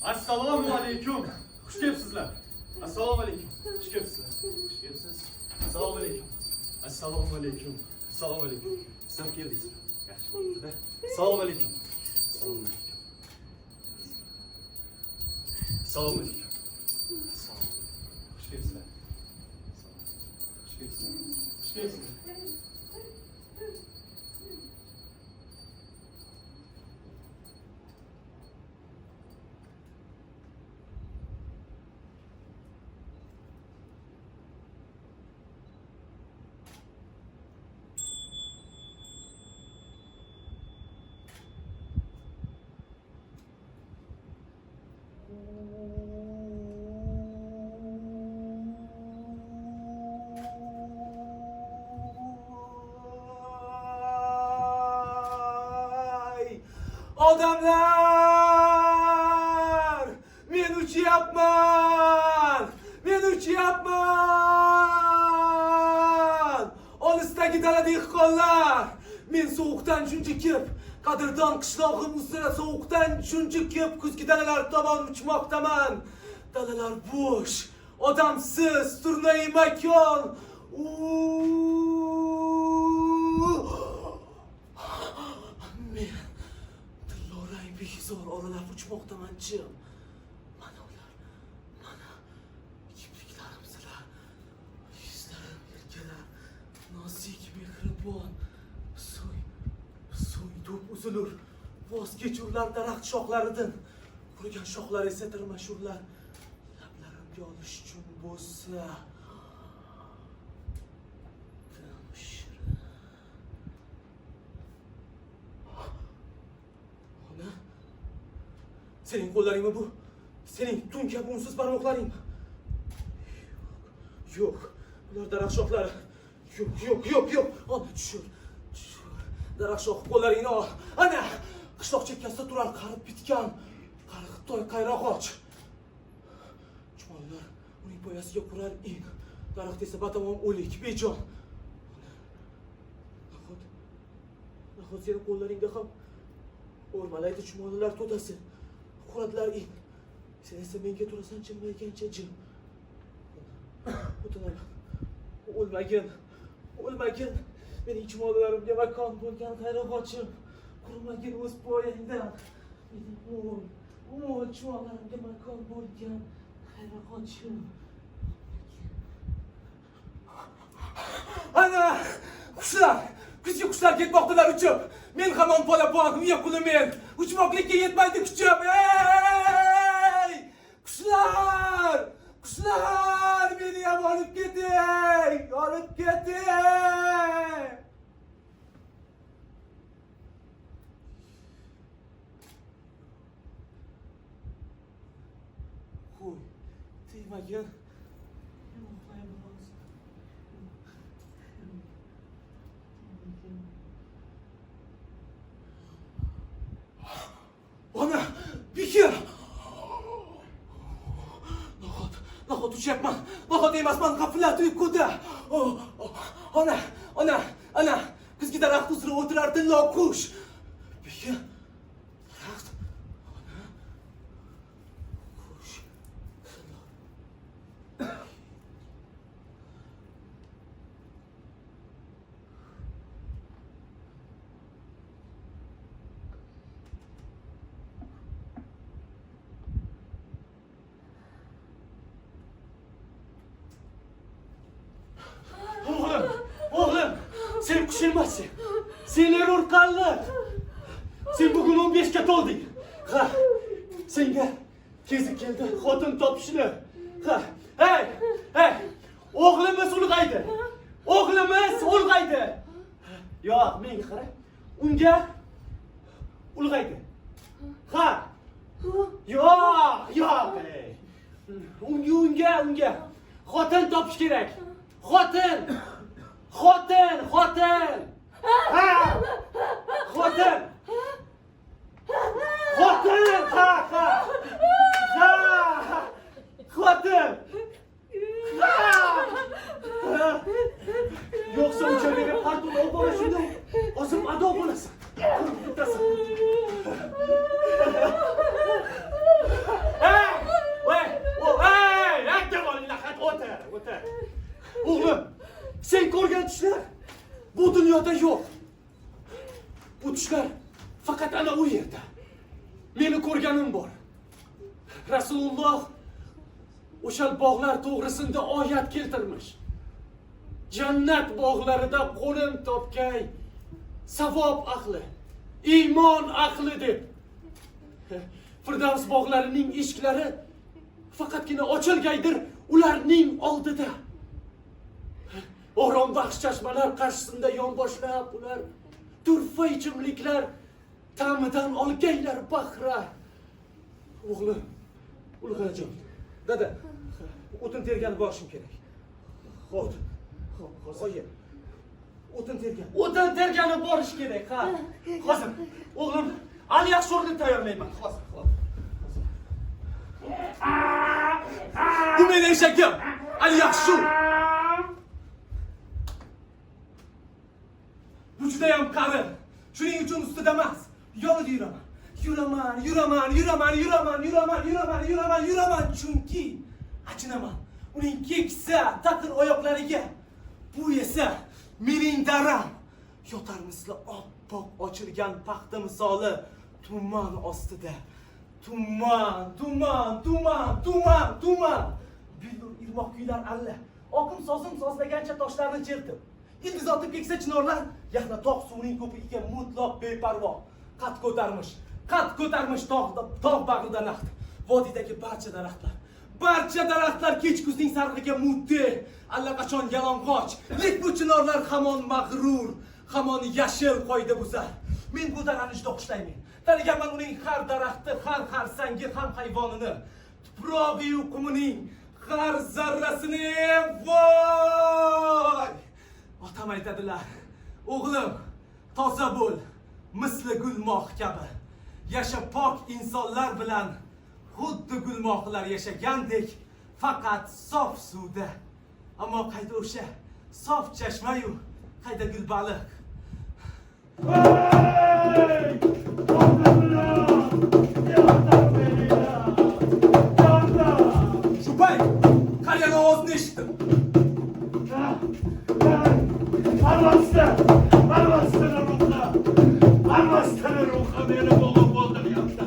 Assalomu alaykum. Xush kelibsizlar. Assalomu alaykum. Xush kelibsizlar. Xush kelibsiz. Assalomu alaykum. Assalomu alaykum. Assalomu alaykum. Siz keldingiz. Yaxshi bo'ldi-da. Assalomu alaykum. Assalomu alaykum. Assalomu alaykum. Xush kelibsizlar. Xush kelibsizlar. Xush kelibsizlar. Odamlar! Men uchyapman! Men uchyapman! Olisdagi dala dehqonlar! Men sovuqdan junjikib, qadrdon qishlog'im ustida sovuqdan junjikib, kuzgi dalalar tomon uchmoqdaman. Dalalar bo'sh, odamsiz, turnai makon. Men Lorang behzor oralab uchmoqdaman jim. Mana ular, mana kipriklarim sizlar, yuzlarim yelkalar, nozik mehribon. So'ydup uzilur, voz kechurlar daraxt shoxlaridan. Qurigan shoxlar esa tirmashurlar. Lablarimga olish uchun bo'lsa. Sening qo'llaringmi bu? Sening tun kabi unsiz barmoqlaringmi? Yo'q. Bular daraxt shoxlari. Yo'q. Ol, tushir. Daraxt shox qo'llaringni ol. Ana, qishloq chekkasida turar qarib bitgan Xitoy qayrag'och. Chumollar uning poyasiga qurar in. Daraxt esa batamom o'lik, bejon. Nahot seni qo'llaringda ham o'rmalaydi chumollar to'dasi. Quradilar in. Sen esa menga turasan jilmaygancha jim. O'tinaman. O'lmagin. Mening chumolalarimga makon bo'lgan qayrag'ochim. Qurmagin o'z poyangdan. Mening o'l chumolarimga makon bo'lgan qayrag'ochim. Ana! Qushlar! Kuzgi qushlar ketmoqdalar uchib. Men hamon bola miya quli men. Uchmoqlikka yetmaydi kuchim. Ey! Qushlar! Meni ham olib keting! Qo'y, tegmagin. Ona, Bekir! Nahot uchyapman. Nahot emasman, g'aflat uyquda. Ana, kuzgi daraxt uzra o'tirar dillo qush. Bekir, daraxt. Ona, qush. Sen kuş emassan. Sen error qalliq. Sen bugun 15 ga to'lding. Ha. Senga kezi keldi. Xotin topishni. Ha. Hey. O'g'limiz ulg'aydi. O'g'limiz ulg'aydi. Yo'q, menga qara. Unga ulg'aydi. Ha. Yo'q. Unga. Xotin topish kerak. Xotin. Ha. Xotin. Xotin. Yoksa uçağa pardon ol bana şimdi. Ozum ado bo'lasan. Bittasan. O'tir. O'g'lim, sen ko'rgan tushlar bu dunyoda yo'q. Bu tushlar faqat ana u yerda. Meni ko'rganim bor. Rasululloh o'sha bog'lar to'g'risida oyat keltirmish. Jannat bog'larida qo'lim topgay savob ahli, iymon ahli deb. Firdavs bog'larining eshiklari faqatgina ochilgaydir ularning oldida. Orombaxsh chashmalar qarshisida yonboshlab ular turfa ichimliklar ta'midan olgaylar bahra. O'g'lim, Ulg'ayjon. Dada, o'tin tergani borishim kerak. Xo'p. Oyi. O'tin tergani borish kerak, ha. Hozir. O'g'lim, Ali yaxshi o'rni tayyorlayman. Hozir. Bu meni eshagim. Ali yaxshi. Bu juda ham qari. Shuning uchun ustida emas, yonida yuraman. Chunki achinaman. Uning keksa, taqir oyoqlariga. Bu esa mening daram. Yotar misli oppoq ochilgan paxta misoli tuman ostida. Tuman. Bilur irmoq kuylar alla. Oqim sozim sozlagancha toshlarni chertib. Ildiz otib keksa chinorlar yaxna tog' suvining ko'pigiga mutlaq beparvo qad ko'tarmish tog' bag'rida naqd. Vodiydagi barcha daraxtlar kech kuzning sarig'iga muddi, allaqachon yalang'och. Lek bu chinorlar hamon mag'rur, hamon yashil qoida buzar. Men bu darani juda xushlayman. Taniganman uning har daraxti, har xarsangi, ham hayvonini. Tuprog'i qumining har zarrasini. Voy! Otam aytadilar, o'g'lim, toza bo'l, misli gulmoq kabi. Yasha pok insonlar bilan xuddi gulmoqlar yashagandek, faqat sof suvda. Ammo qayda o'sha sof chashma-yu, qayda gulbaliq. Shu payt qariyaning ovozini eshitdim. Arvastana ruha meni bo'g'ib o'ldiryapti.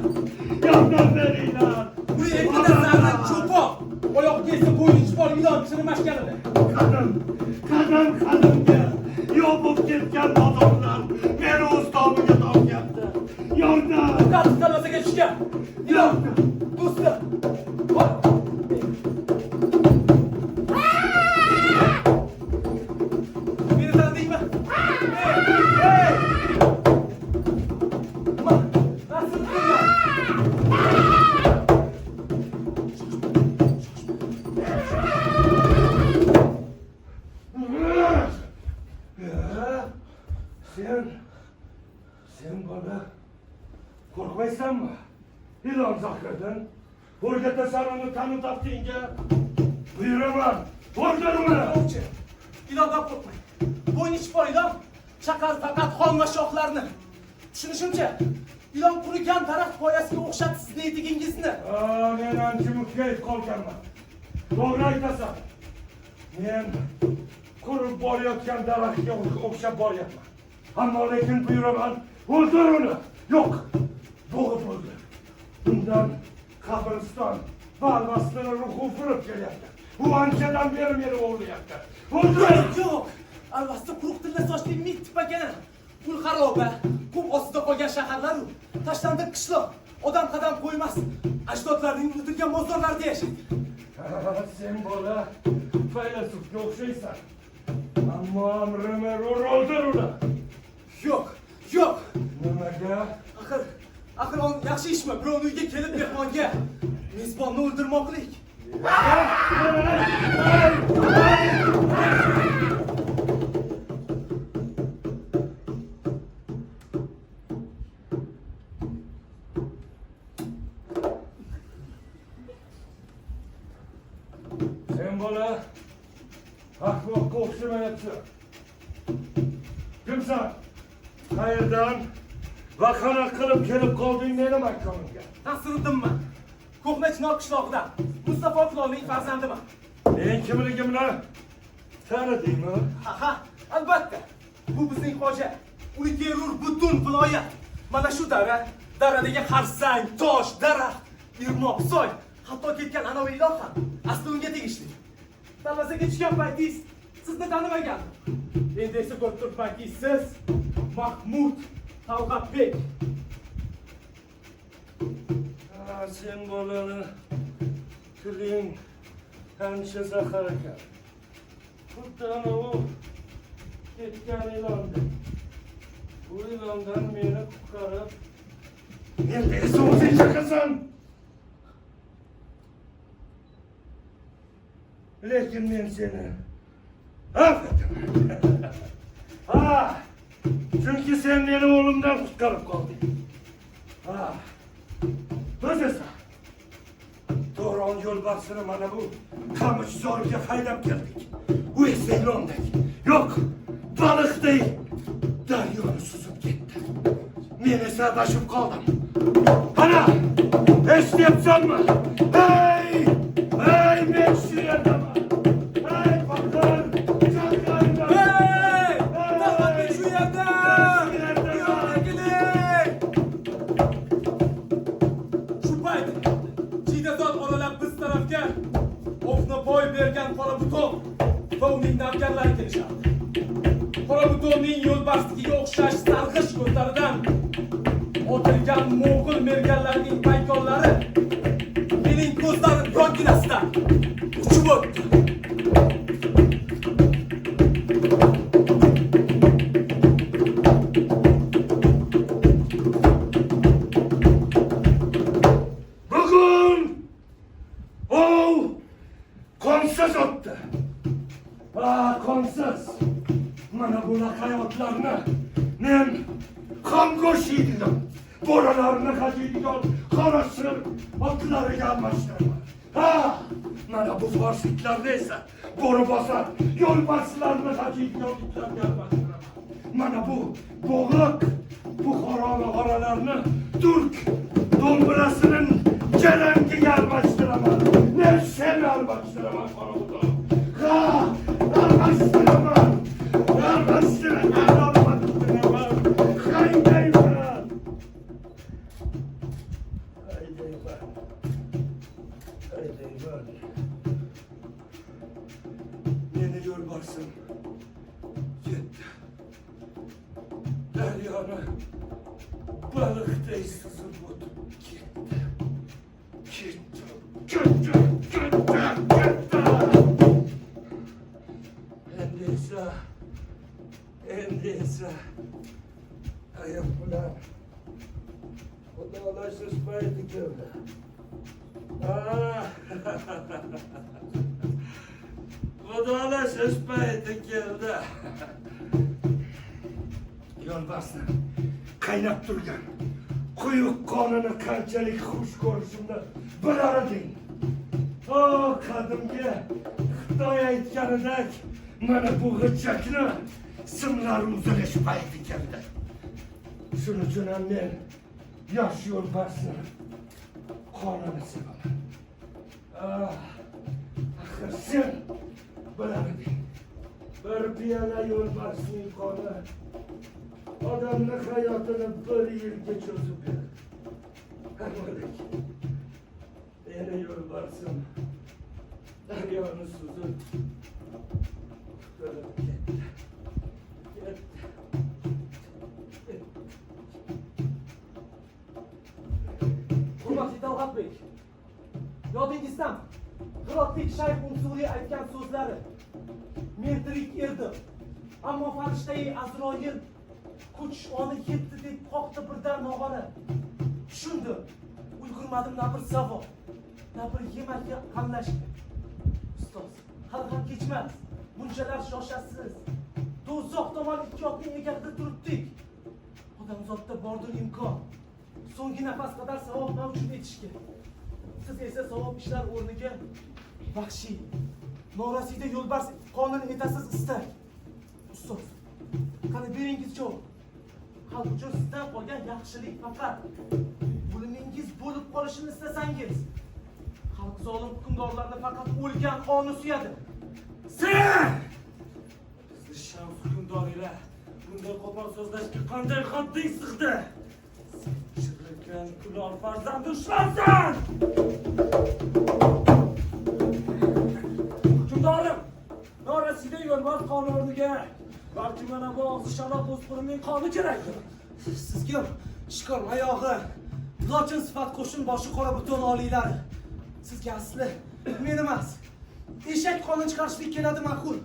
Yordam beringlar. Bu yerda zarrar cho'poq. Oyoq kelsa bo'yni chipor ilon chirmashganida. Qadimga yopib ketgan odamlar meni o'z tomiga tortyapti. Yordam. Qattiq talvasaga tushgan. Ilon, do'stlar. Meni tanidingmi? Sen bola qo'rqmaysanmi? Ilon zahridan o'rgatasan uni tanib topdingga. Buyuraman, o'ldir uni. Ilondan qo'rqmang. Bo'yni chipor ilon chaqar faqat xolma shoxlarni. Tushunishimcha, ilon qurigan daraxt poyasiga o'xshatdi sizning etigingizni. Men ancha mukkayib qolganman. To'g'ri aytasan. Men qurib borayotgan daraxtga o'xshab boryapman. Ammo lekin buyuraman, o'ldir uni. Yo'q, bo'g'ib o'ldir. Bundan qabriston va alvastini ruhi furib kelyapti. Bu anchadan beri meni o'g'riyapti. O'ldir! Yo'q, alvasti quruq tilla sochli mit tipakana. Pul xaroba, kum ostida qolgan shaharlar u. Tashlandiq qishloq. Odam qadam qo'ymas. Ajdodlarning unutilgan mozorlarida yashaydi. Sen bola faylasufga o'xshaysan. Ammo amrimni o'roldir uni. Yo'q, yo'q. Nimaga? Axir on yaxshi ishmi? Birovning uyga kelib mehmonga mezbonni o'ldirmoqlik. Sen bola ahmoqqa o'xshamayapsan. Kimsan? Qayerdan va qanaqa qilib kelib qolding meni makonimga? Nasriddinman. Ko'hna Chinor qishlog'idan. Mustafa Kulolning farzandiman. Men kimligimni tanidingmi? Ha, albatta. Bu bizning xo'ja. Uni terur butun viloyat. Mana shu daradagi xarsang, tosh, daraxt, irmoq, soy, hatto ketgan anavi iloh ham asli unga tegishli. Darvozaga tushgan paytingiz sizni tanimagandim. Endi esa ko'rib turibmanki, siz Mahmud Talg'atbek. Sen bolani tiling ancha zahar ekan. Xuddi anavi ketgan ilondek. Bu ilondan meni qutqarib, endi esa o'zing chiqasan. Lekin men seni affetaman. Chunki sen meni o'limdan qutqarib qolding. Biz esa To'ron yo'lbarsini mana bu Qamishzorga haydab keldik. U esa ilondek, yo'q, baliqdek daryoni suzib ketdi. Men esa adashib qoldim. Ana, eshityapsanmi? Hey, men shu yerdaman. Hey, bakar, chaqirayman. Hey! Talg'atbek shu yerda! Boy bergan qora buton va uning navkarlari kelishadi. Qora butonning yo'lbarsligiga o'xshash sarg'ish ko'zlaridan otilgan mo'g'ul merganlarining paykonlari mening ko'zlarim yonginasidan uchib o'tdi. Qonsiz o'tdi. Qonsiz. Mana bunaqa hayotlarni men qongo'sh yeydigan, bo'ralarni hajiydigan qora shir otlariga almashtiraman. Mana bu forsliklarni esa bo'ri bosar, yo'lbarslarni hajiydigan itlarga almashtiraman. Mana bu bo'g'iq, Buxoro oralarni turk do'mbirasining jarangiga almashtiraman. Men seni almashtiraman qora buton. Almashtiraman. Haydayman. Meni yo'lbarsım ketdi. Daryoni baliqday suzib o'tib ketdi. Endi esa ayoq bilan xudolashish payti keldi. Xudolashish payti keldi. Yo'lbarsni qaynab turgan quyuq qonini qanchalik xush ko'rishimni bilar eding. Qadimgi Xitoy aytganidek mana bu g'ichakni simlar uzilish payti keldi. Shuning uchun ham men yosh yo'lbarsni qonini sevaman. Axir sen bilar eding, bir piyola yo'lbarsning qoni odamning hayotini bir yilga cho'zib beradi. Amalik, meni yo'lbarsim daryoni suzib qutulib ketdi. Ozodbek. Yodingizdan Hirotlik Shayx Unsuriy aytgan so'zlari. Men tirik edim. Ammo farishtai Azroil kuch oni yetdi deb qoqdi birdan nog'ora. Tushundim. Ulgurmadim na bir savol, na bir yemakka qamlashga. Ustoz, hali ham kechmas. Bunchalar shoshasiz. Do'zax tomon ikki otning egarida turibdik. Odamzodda bordir imkon. So'nggi nafas qadar savob mavjud etishga. Siz esa savob ishlar o'rniga vahshiy, norasida yo'lbars qonun etasiz istak. Ustoz, qani beringiz javob. Xalq uchun sizdan qolgan yaxshilik faqat o'limingiz bo'lib qolishini istasangiz. Xalq zolim hukmdorlarni faqat o'lgan qoni suyadi. Sen! Siz shams hukmdorlar bunday qo'pol so'zlashga qanday hadding sig'di? Chirikan kulor farzandi ushlansan! Hukmdorim, norasida yo'lbars qoni o'rniga balki mana bu og'zi shaloq o'spirinning qoni kerakdir. Sizga shikor oyog'i, lochin sifat qo'shin boshi qora butun oliylari. Sizga asli men emas, eshak qoni chiqarishlik keladi ma'qul.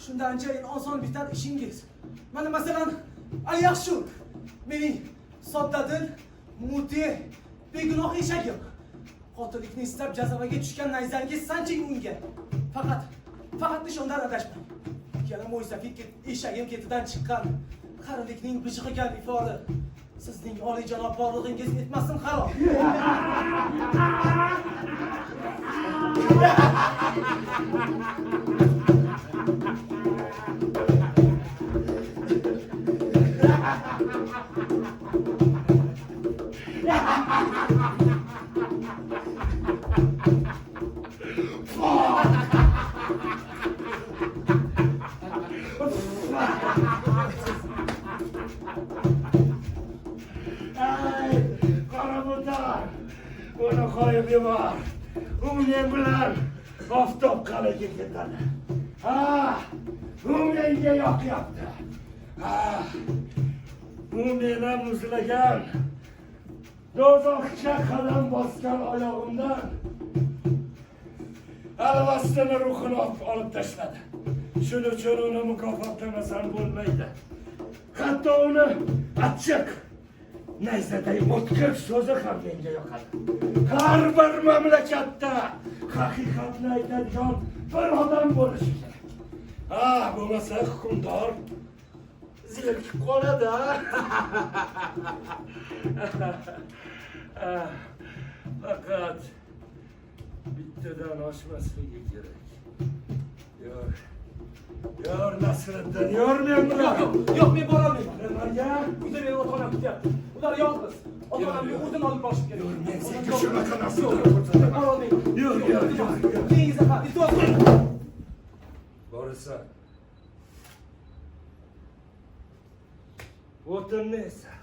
Shunda anchayin oson bitar ishingiz. Mana masalan, yaxshi, mening soddadil, muti, begunoh eshagim. Qotillikni istab jazavaga tushgan nayzangiz sanching unga. Faqat nishondan adashmang. Yana mo'ysafid eshagim ketidan chiqqan qarilikning bijg'igan ifori. Sizning oliyjanob borlig'ingiz etmasin xarob. Buni qo'yib yubor. U men bilan oftob qalaga ketadi. U menga yoqyapti. U meni muzlagan, do'zaxga qadam bosgan oyog'imdan alvastini ruhini olib tashladi. Shuning uchun uni mukofotlamasam bo'lmaydi. Hatto uni achchiq nayzaday o'tkir so'zi ham menga yoqadi. Har bir mamlakatda haqiqatni aytadigan bir odam bo'lishi kerak. Bo'lmasa hukmdor zerikib qoladi. Faqat bittadan oshmasligi kerak. Yor Nasriddin, yor men bilan. Yo'q, men borolmayman. Nimaga? Uyda meni ota-onam kutyapti. Ular yolg'iz. Ota-onamga o'tin olib borishim kerak. Men senga shunaqa narsalarni ko'rsataman. Borolmayman. Yo'q. Menga faqat iltimos qiling. Borasan. O'tinni esa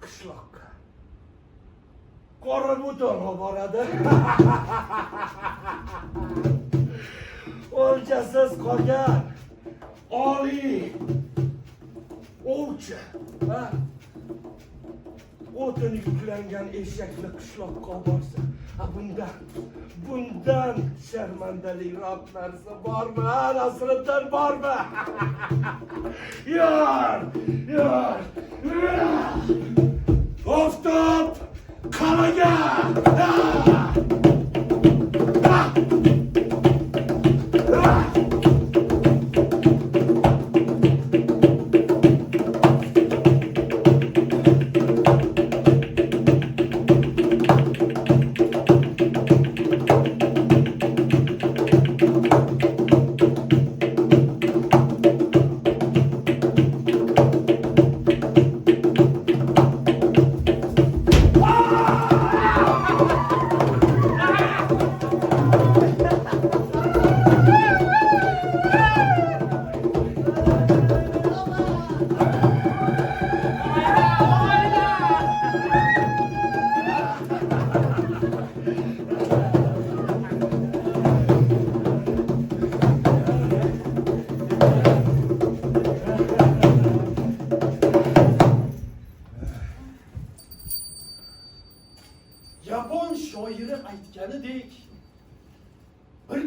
qishloqqa. Qora buton olib boradi. O'ljasiz qolgan oliy ovchi, o'tin yuklangan eshakni qishloqqa olib borsa, bundan sharmandaliroq narsa bormi? Nasriddin, bormi? Yor! Oftob qalaga!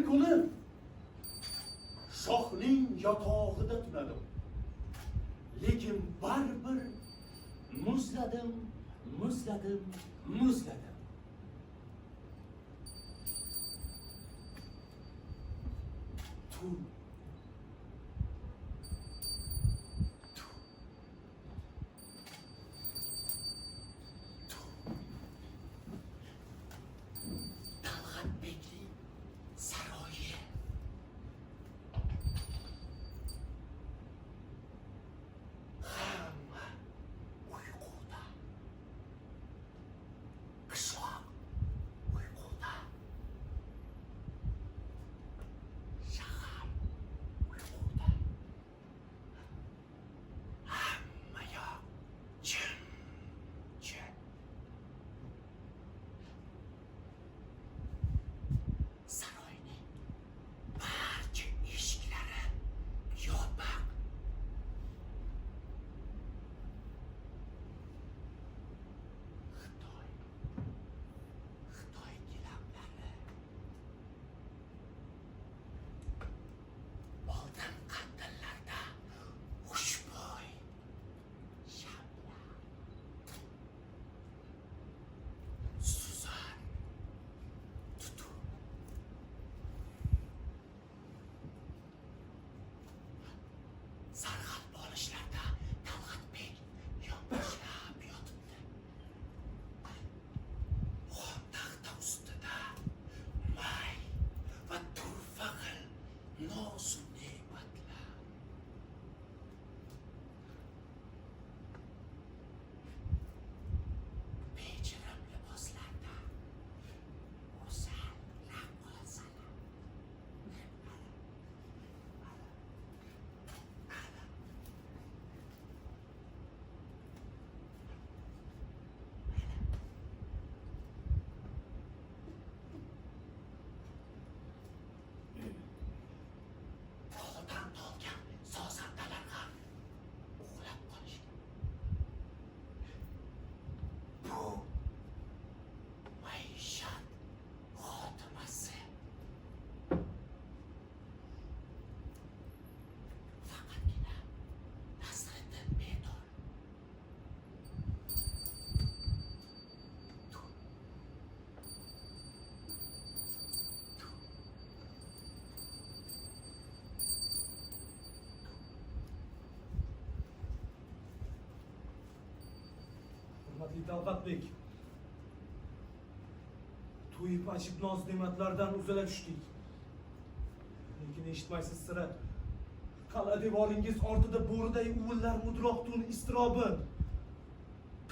kuni shohning yotog'ida tunadim. Lekin baribir muzladim. Talg'atbekning saroyi. Hamma uyquda. Qishloq uyquda. Shahar uyquda. Hamma yoq jimjit. Saroyning barcha eshiklari yopiq. Xitoy gilamlari, oltin qandillarda xushbo'y shamlar, suzan tutun, sarg'al bo'lishlarda Talg'atbek yonboshlab yotibdi. Xom taxta ustida may va turfa xil nozu ne'matlar. Bejirim liboslarda go'zal raqqosalar. Tog'dan tolgan sozandalar ham uxlab qolishgan. Bu maishat xotimasi. Faqatgina Nasriddin bedor. Hurmatli Talg'atbek, to'yib achib noz ne'matlardan uzala tushdik. Lekin eshitmaysiz sira. Qal'a devoringiz ortida bo'riday uvillar mudroqtun iztirobin.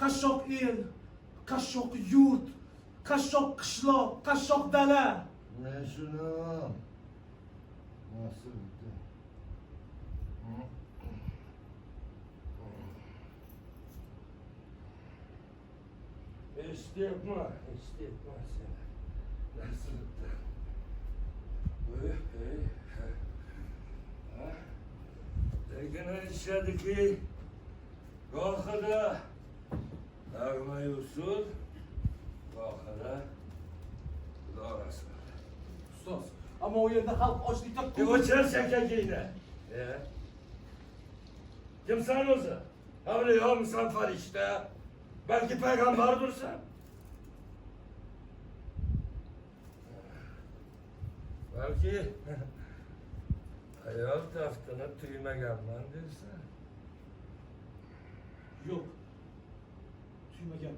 Qashshoq el, qashshoq yurt, qashshoq qishloq, qashshoq dala. Meşhunum. Nasıl bitti? İsteyapma seni. Nasıl bitti? Lekin aytishadiki, gohida nag'ma usul, gohida xudo rasuli. Ustoz, ama o yerda xalq ochlikda O'chir shakagingni. Kimsan o'zi? Avliyomisan, farishta? Balki payg'ambardursan? Balki ayol taftini tuymaganman dersan. yo'q. Tuymagan.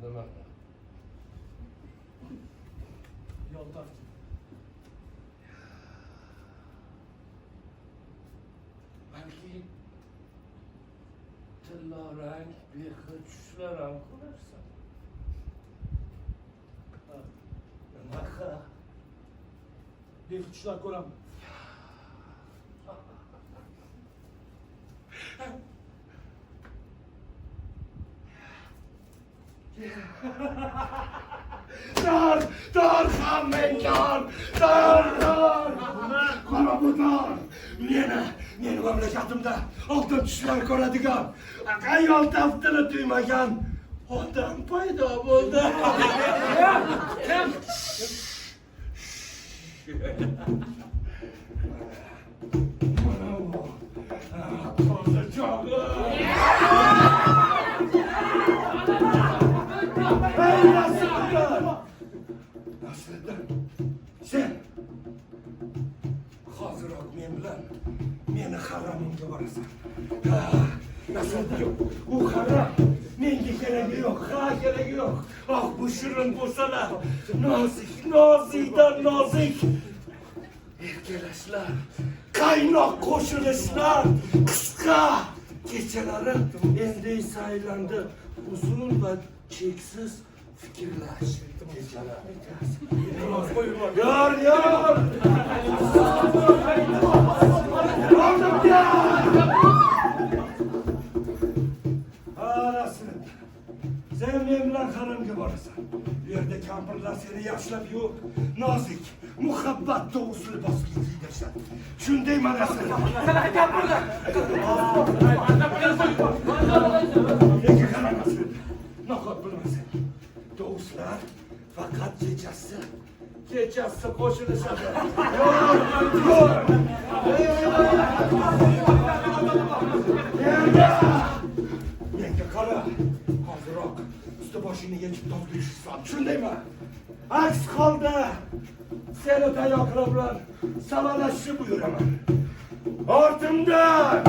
Nima? Yoldan. Balki tillarang behid tushlar ham ko'rarsan. Nima? Behutishlar ko'raman. Dur hammen dur. Qara bu dur. Meni mamlakatimda oltin tushlar ko'radigan, ayol taftini tuymagan odam paydo bo'ldi. Mana bu. Toza çağlı. Hey Nasrettin! Nasrettin, sen hazırok men bilan meni haramimga borasan. Nasrettin, u haram menga keragi yo'q, keragi yo'q. Ah, bu shirin bo'salar, nozikdan nozik erkalashlar, qaynoq qo'shilishlar, qisqa kechalari endi esa aylandi uzun va cheksiz fikrlash kechalari. Yor! Nasrettin, sen men bilan haramga borasan. Bu yerda kampirlar seni yaxshilab yo'q, nozik, muhabbatda usul bosib kiydashadi. Shundaymi Nasrettin? Nega qaramasın? Nahot bilmasin. Do'stlar faqat kechasi qo'shilishadi. Menga qara. Hozirroq usti boshingni yechib topishsan. Shundaymi? Aks holda seni tayoqlar bilan savalashni buyuraman. Ortimdan!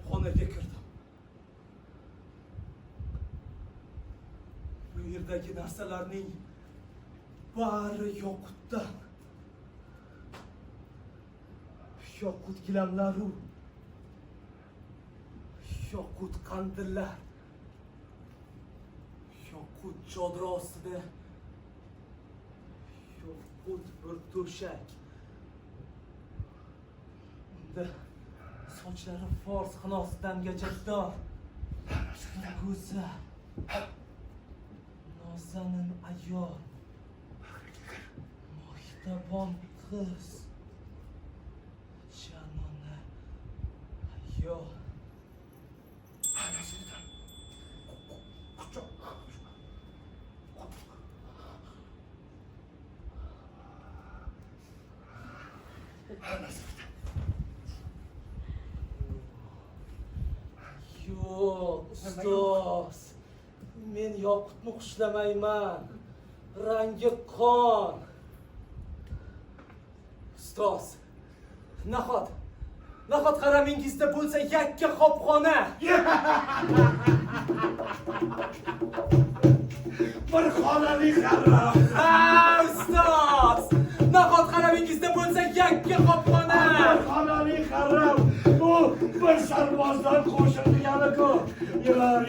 Xonaga kirdim. Bu yerdagi narsalarning bari yoqutdan. Yoqut gilamlaru, yoqut qandillar, yoqut chodra ostida, yoqut bir to'shak. Unda sochlari fors xinosidan gajabdor, go'zal, nozanin ayol, mohtabon qiz, janona ayol. Yo'q, ustoz. Men yoqutni xushlamayman. Rangi qon. Ustoz, nahot qaramingizda bo'lsa yakka qopxona. Bir xonali harom. Ha, ustoz! Nahot qaramingizda bo'lsa yakka qopxona. Bir xonali harom. Bu bir sarbozdan qo'shilgani-ku.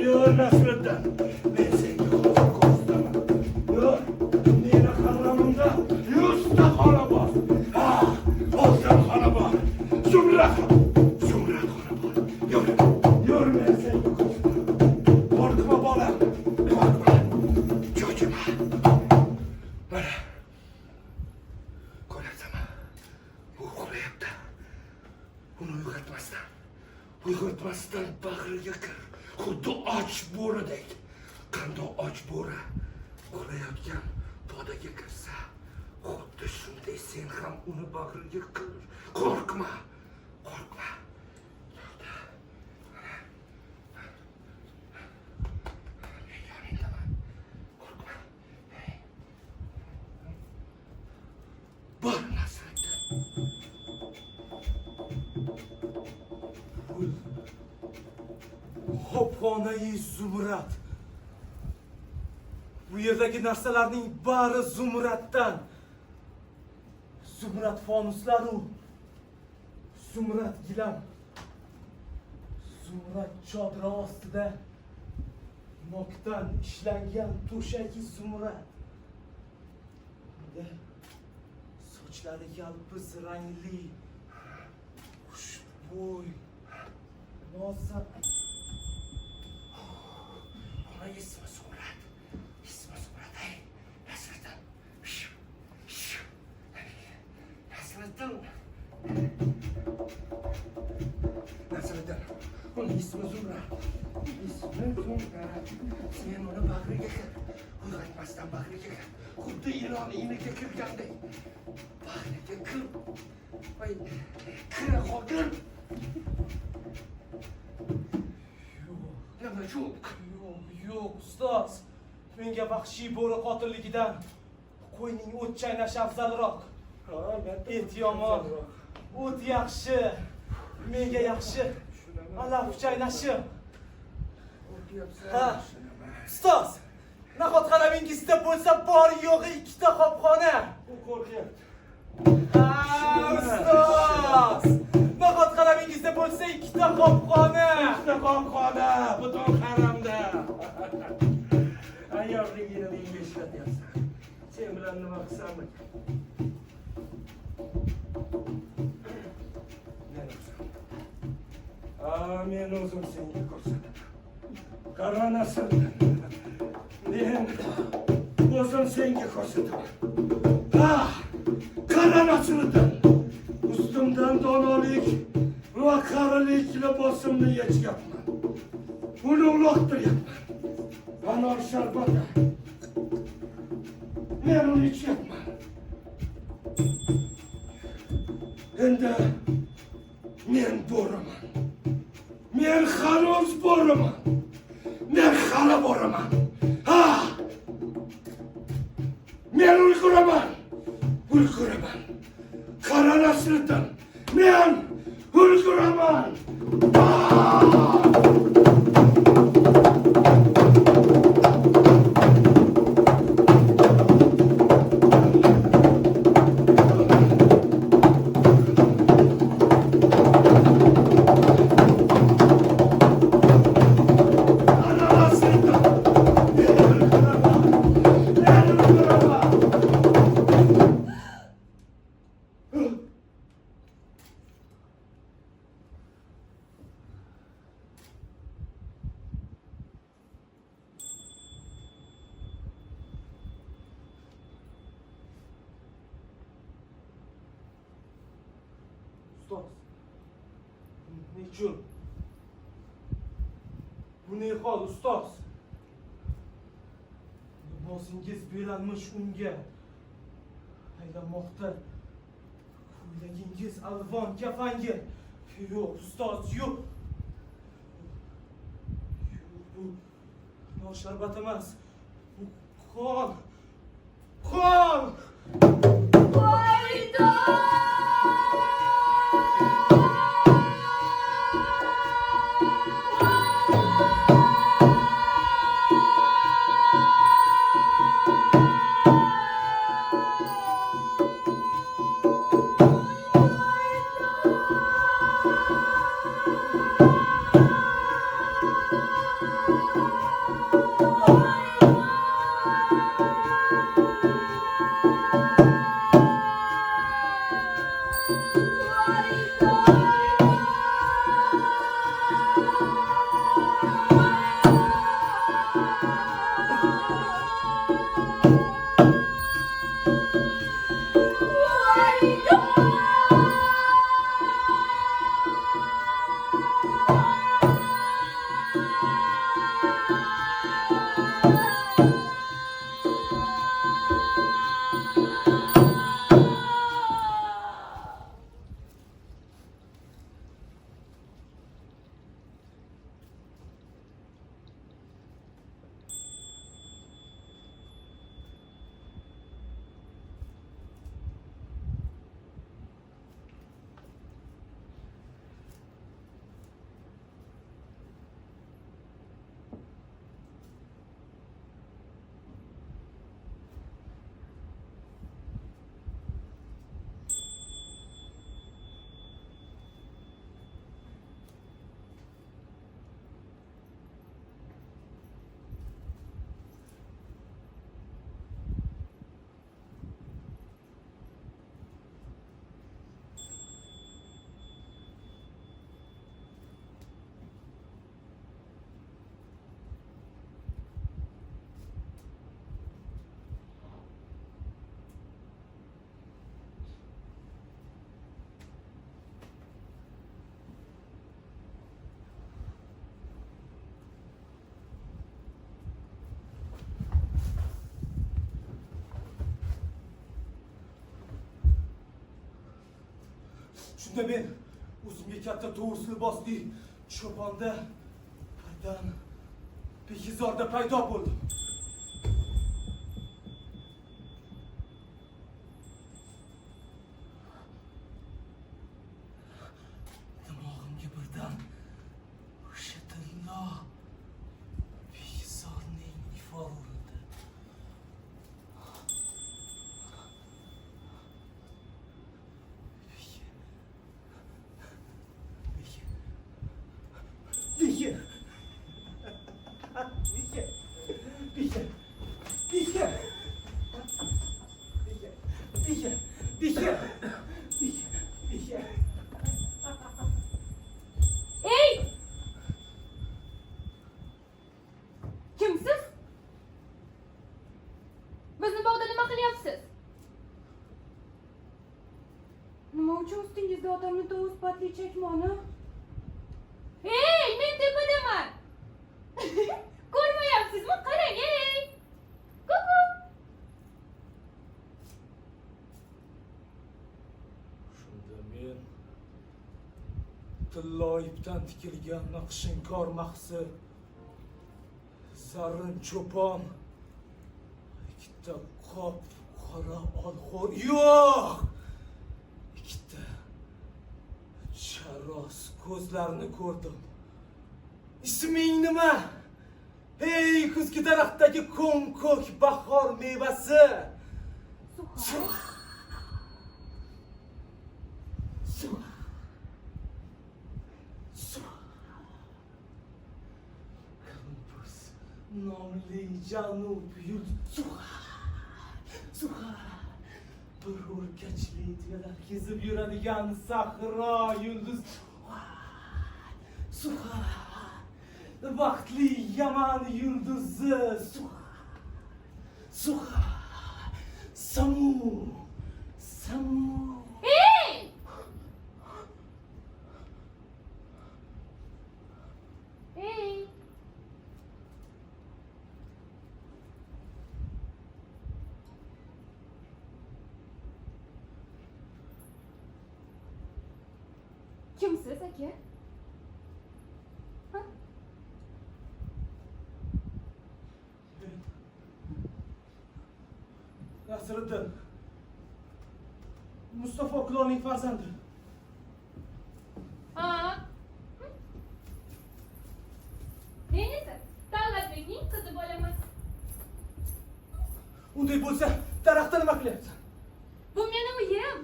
Yur, Nasriddin. Men senga hozir ko'rsataman. Yur, meni haromimda 100 ta xona bor. Oltin xona bor. Zumra xona bor. Yur, men senga ko'rsataman. Qo'rqma bolam. Qo'rqma. Cho'chima. Mana. Ko'ryapsanmi? U uxlayapti. Uni uyg'otmasdan bag'riga kir. Xuddi och bo'ridek. Qandoq och bo'ri uxlayotgan podaga kirsa, xuddi shunday sen ham uni bag'riga kir. Qo'rqma. Bor Nasriddin. Qopxonai Zumrad. Bu yerdagi narsalarning bari Zumraddan. Zumrad fonuslari, Zumrad gilam, Zumrad chodra ostida nokdan ishlangan to'shagi Zumrad. Sochlari yalpiz rangli, xushbo'y, nozik. Ona ismi Zumrad. Hey, Nasriddin. Nasriddin. Onun ismi Zumrad. Sen uni bag'riga kir. Uyg'otmasdan bag'riga kir. Xuddi ilon iniga kirgandek. Bag'riga kir. Voy, kira qoldir. Nima yo'q? Yo'q, ustoz. Menga vahshiy bo'ri qotilligidan qo'yning o't chaynashi afzalroq. Et yomon, o't yaxshi. Menga yaxshi. Alaf chaynashi. Ha, ustoz. Nahot qaramingizda bo'lsa bor yo'g'i 2 ta qopxona. U qo'rqyapti. Ha, ustoz. Nahot qaramingizda bo'lsa 2 ta qopxona. Qopxona, butun haramda. Ayyorligini menga ishlatyapsan. Sen bilan nima qilsam? Men o'zim senga ko'rsataman. Qara Nasriddin. Men o'zim senga ko'rsataman. Qara Nasriddin. Ustimdan donolik va qarilik libosimni yechyapman. Uni uloqtiryapman. Anor sharbati. Men uni ichyapman. Endi men bo'raman. Men hanuz bo'raman. Men hali bo'raman. Men ulguraman. Qara Nasriddin. Men ulguraman. Ustoz. Nechun? Bu ne hol, ustoz? Libosingiz belanmish unga. Aylamoqda. Ko'ylagingiz alvon kafanga. Yo'q, ustoz, yo'q. Qon sharbat emas. Bu qon. Qon! Voydo! Shunda men o'zimga katta to'g'ri libosli cho'ponda birdan begizorda paydo bo'ldim. Dimog'imga birdan o'sha tillo begizorning ifo urildi. Ey! Kimsiz? Bizni bog'da nima qilyapsiz? Nima uchun ustingizda odamni to'g'ri sifatli chakmoni? Ey, men tepadaman. Ko'rmayapsizmi? Qarang, ey! Kuku! Shunda men tillo ipdan tikilgan naqshinkor mahsi zarrin cho'pon ikkita qop qora olxo'r yo'q, ikkita charros ko'zlarni ko'rdim. Isming nima? Ey kuzgi daraxtdagi ko'k bahor mevasi. Suha. Kıbrıs nomli Janub Suha. Bir o'rkachli tuyalar kezib yuradigan sahro yulduz. Suha. Baxtli yaman yulduzi Suha. Samu. Ey! Ey! Kimsiz aka? Ha? Nasriddin. Mustafa Kulonning farzandi. Ha? Men esa Tallatbekning qizi bo'laman. Unday bo'lsa, daraxtda nima qilyapsan? Bu meni uyim.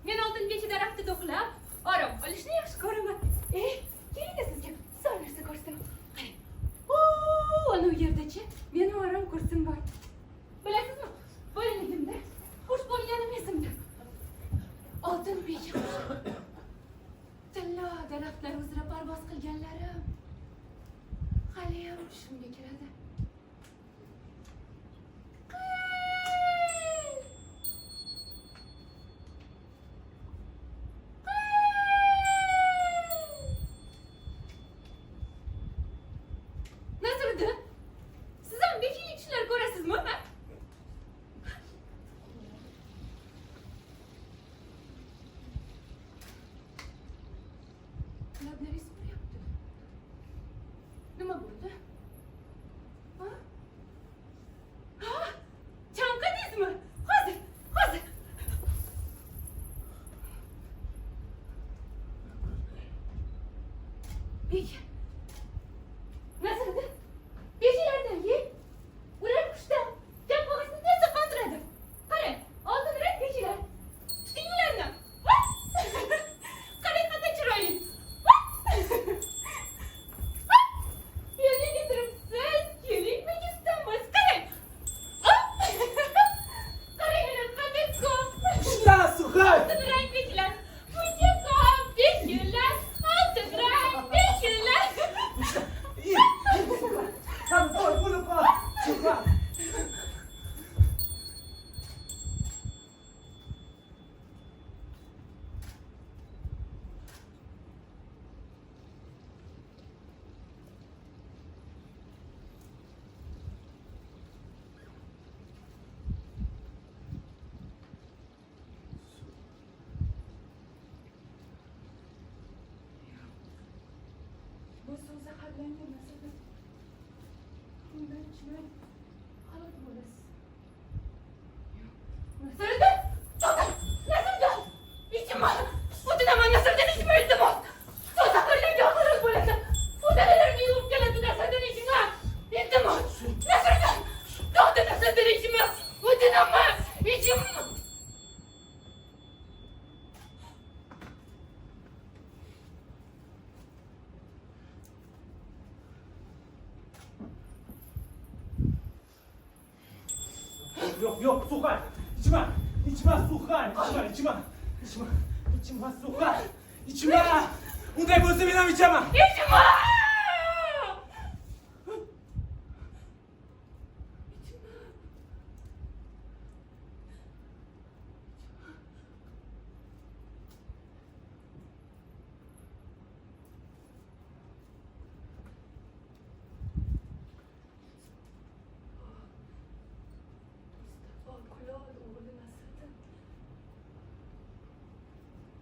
Men oldingacha daraxtda uxlab, orom olishni yaxshi ko'raman. Keling sizga sal narsa ko'rsataman. Qarang. Ana u yerdachi meni orom ko'rsin bor. Bilasizmi? Bolaligimda xush bo'lganim esimda. Oltin becha. Tilla daraxtlar uzra parvoz qilganlarim. Haliyam tushimga kiradi. Nasriddin, siz ham beshikli tushlar ko'rasizmi? Lablaringiz bo'lyapti. Nima bo'ldi? Ha? Chanqadingizmi? Hozir. Bek. Nasriddin? Beshiklardan ye. Ular qushdan. Chanqog'ingizni tezda qondiradi. Qarang, oldinroq beshiklar. Tuting ularni. Qarang, qanday chiroyli. Yana getiribsiz. Keling, bekistamiz. Qarang. Qarang, ular qanday ko'p. Qushlar, Suhay! Oltin rang beshiklar. Buncha ko'p beshiklar. Oltin rang beshiklar. Sen boy bo'lib qol. Suhay! Bu so'z zaharlangan narsalar. Bundan ichmay halok bo'lasiz. Nasriddin! To'xta! Nasriddin! Ichma! O'tinaman Nasriddin, ichma iltimos! So'z zaharlangan halok bo'lasiz. Foydalarimga yuvib keladi Nasriddin, ichma! Iltimos! Nasriddin! To'xta Nasriddin, ichma! O'tinaman! Ichma! Yo'q, Suhay. İçme, Suhay. İçme, Suhay. İçme. Unday bo'lsa men ham ichaman. Ichma!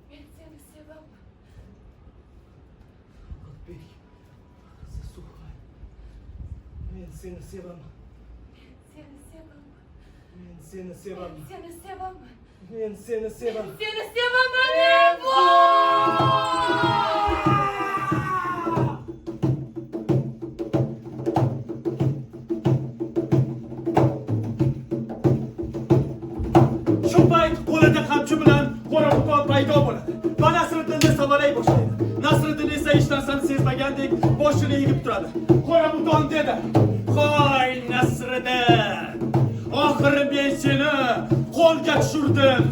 Men seni sevaman. Bek, Suhay. Men seni sevaman. Seni sevaman. Men seni sevaman. Seni sevaman. Men seni sevaman. Seni sevaman Evo! Shu payt qo'lida qamchi bilan qora buton paydo bo'ladi va Nasriddinni savalay boshlaydi. Nasriddin esa hech narsani sezmagandek boshini egib turadi. Qora buton dedi: "Qo'y Nasriddin, oxiri men seni qo'lga tushirdim.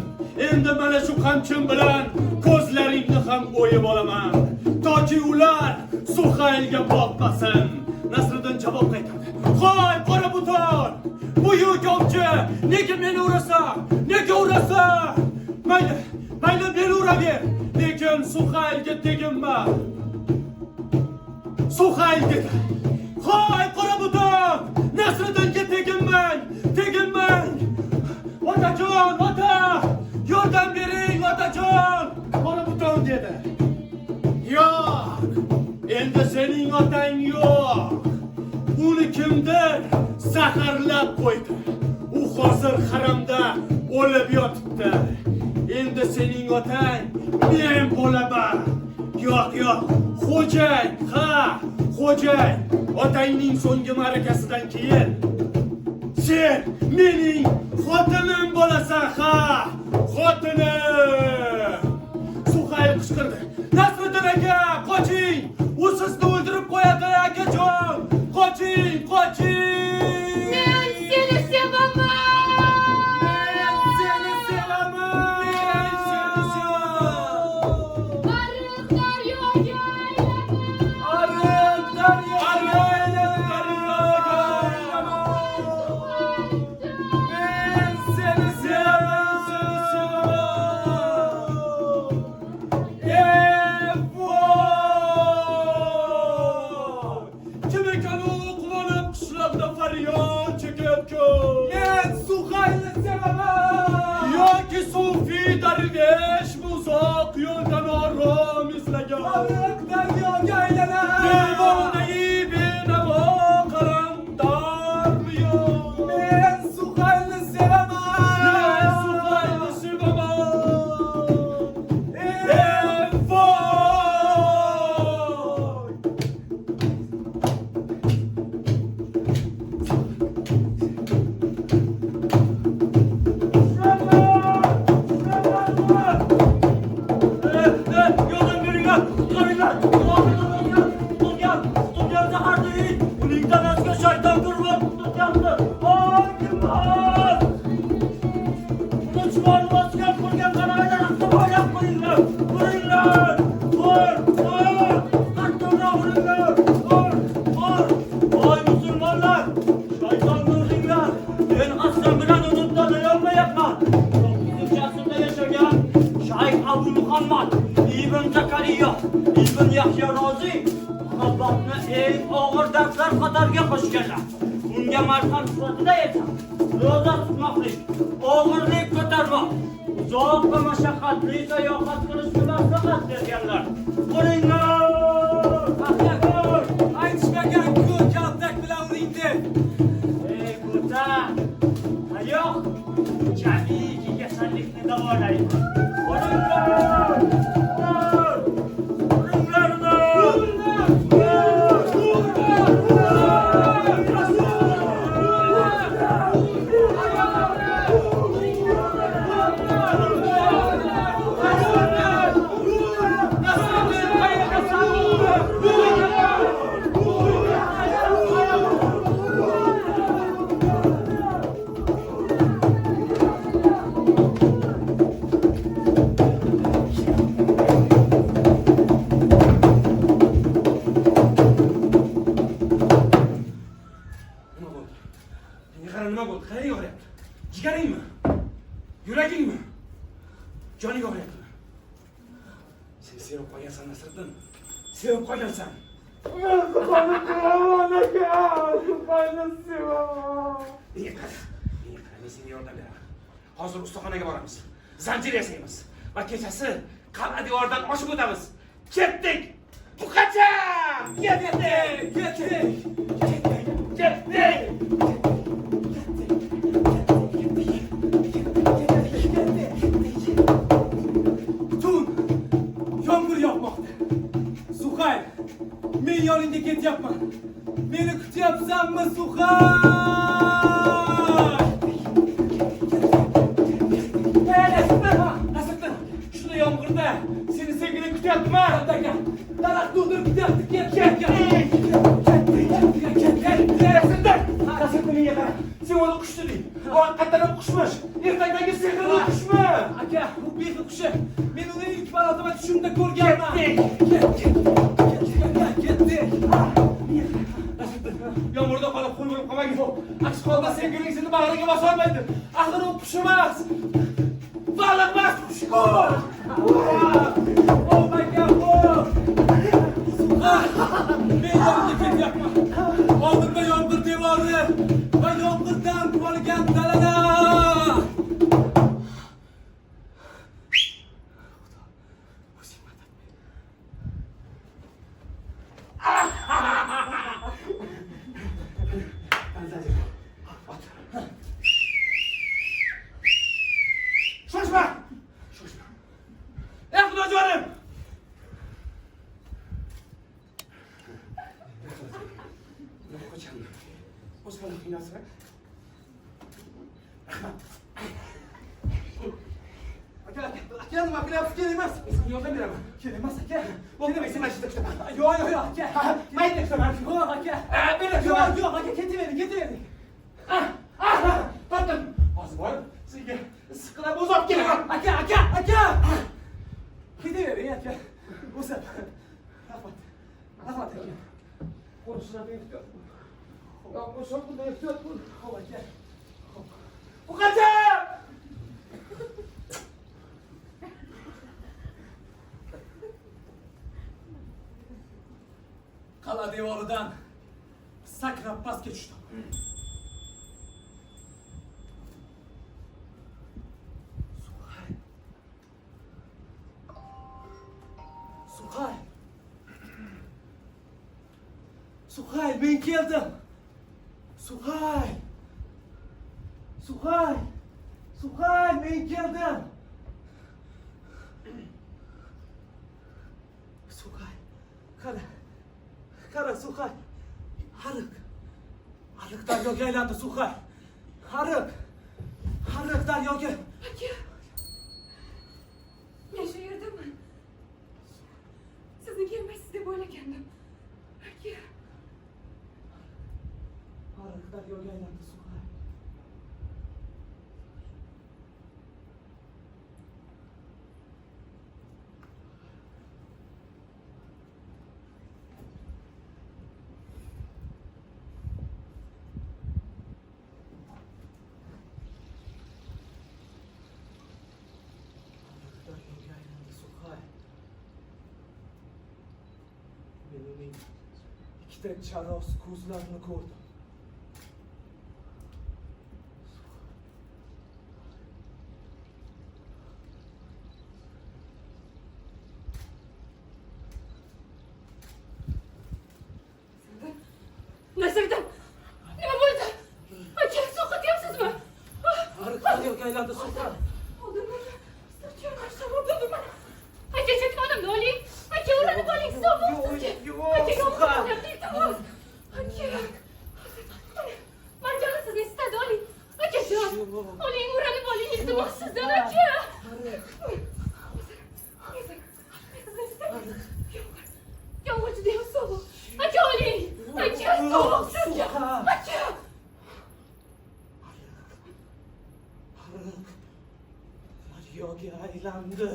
Endi mana shu qamchim bilan ko'zlaringni ham o'yib olaman, toki ular Suhaylga boqmasin." Nasriddin javob qaytardi: "Qo'y qora buton, bu yovchi nega meni urasan? Nega urasan? Mayli meni uraver, lekin Suhaylga teginma." Suhayl dedi: "Qo'y qora buton, Nasriddinga teginmang. Otajon, ota, yordam bering, otajon." Qora buton dedi: "Yo'q, endi sening otang yo'q. Uni kimdir zaharlab qo'ydi. U hozir haramda o'lib yotibdi. Endi sening otang men bo'laman. Yo'q, xo'jay, xo'jay. Otangning so'nggi ma'rakasidan keyin sen mening xotinim bo'lasan, xotinim. Suhayl qichqirdi. Nasriddin aka, qoching! U sizni o'ldirib qo'yadi, akajon! Qoching! Men seni sevaman! Men seni sevaman! Ariq daryoga aylanib, Ariq daryoga men seni sevaman! Kim ekan u quvonib qishloqda faryod chekayotgan? Men Suhaylni sevaman! Yoki sufiy darvesh uzoq yo'ldan orom izlagan. Ariq daryoga aylanar. Devonai benavo qaramdarmi yo'q? Men Suhaylni sevaman! Men Suhaylni sevaman! İbn Yahya Rozi muhabbatni eng og'ir darslar qatoriga qo'shganlar. Unga marham sifatida esa ro'za tutmoqlik, og'irlik ko'tarmoq, uzoq va mashaqqatli sayohat qilishni maslahat berganlar. Qo'ringlar! Aytishmagan-ku, kaltak bilan uringdi. Ey ko'ta! Ayoq jamiiki kasallikni davolaydi. Qo'ringlar! Nima bo'ldi? Qayerga og'riyapti? Jigaringmi? Yuragingmi? Joning og'riyaptimi? Sen sevib qolgansan, Nasriddin. Sevib qolgansan. Men Suhayni sevaman aka. Suhayni sevaman. Men senga yordam beraman. Hozir ustaxonaga boramiz. Zanjir yasaymiz va kechasi qal'a devordan oshib o'tamiz. Ketdik. Buqacha! Ketdik. Yomg'ir yog'moqda. Suhayl, men yoningga ketyapman. Meni kutyapsanmi, Suhayl? Nasriddin, shunda yomg'irda seni sevgiling kutyaptimi? Daraxt o'ldirib kutyapti. Nasriddin, menga qara. Sen uni qush deding. U haqiqatan qushmish. Ertagdagi sehrli qushmi? Aka, u behi qushi. Men uni ilk marotaba tushimda ko'rganman. Ketdik. Yomg'irda qolib qul bo'lib qolmagin. Aks holda sevgiling seni bag'riga bosa olmaydi. Axir u qush emas. Baliq emas, qushku. Oh my god. Men yonga ketyapman. Oldimda yomg'ir devori va yomg'irdan qolgan dalada. hocam. Osmanlı dünyasına. Aka nima qilyapsiz? Kerak emas. Sizni yordam beraman. Kerak emas aka. Kerak emas, majlisda kutaman. Yo'q, aka. Mayda kutaman. Yo'q aka. Yo'q, aka, ketavering. Tortin. Hozir borib sizga issiqlab o'zib kelaman. Aka. Ketavering aka. O'zib. Rahmat aka. Qo'rqishlarga ehtiyot bo'l. Yo'q, o'sha bunday ehtiyot bo'l. Xo'p aka. Uqacha! Qala devoridan sakrab pastga tushdim. Suhay, men keldim. Suhay, men keldim. Suhay, qara Suhay. Ariq daryoga aylandi Suhay. Ariq daryoga. Aka. Men shu yerdaman. Sizni kelmaysiz deb o'ylagandim. Aka. Ariq daryoga aylandi Suhay. Men uning ikkita charos ko'zlarini ko'rdim. Nasirdan, nima bo'ldi? Aka, sovqotyapsizmi? Ariq daryoga aylandi Suhay. Oldimdan sirtyorlar sovurdim. Aka, chetga odamni oling. Aka, ulanib oling, sovuq. Aka, Suhay. iltimos. Aka. Marjona sizni istadi, oling. Akajon, oling, ulanib oling, iltimos sizdan, aka. Yomg'ir judayam sovuq. Aka, oling. Aka, sovuq sizga. Aka. Daryoga aylandi.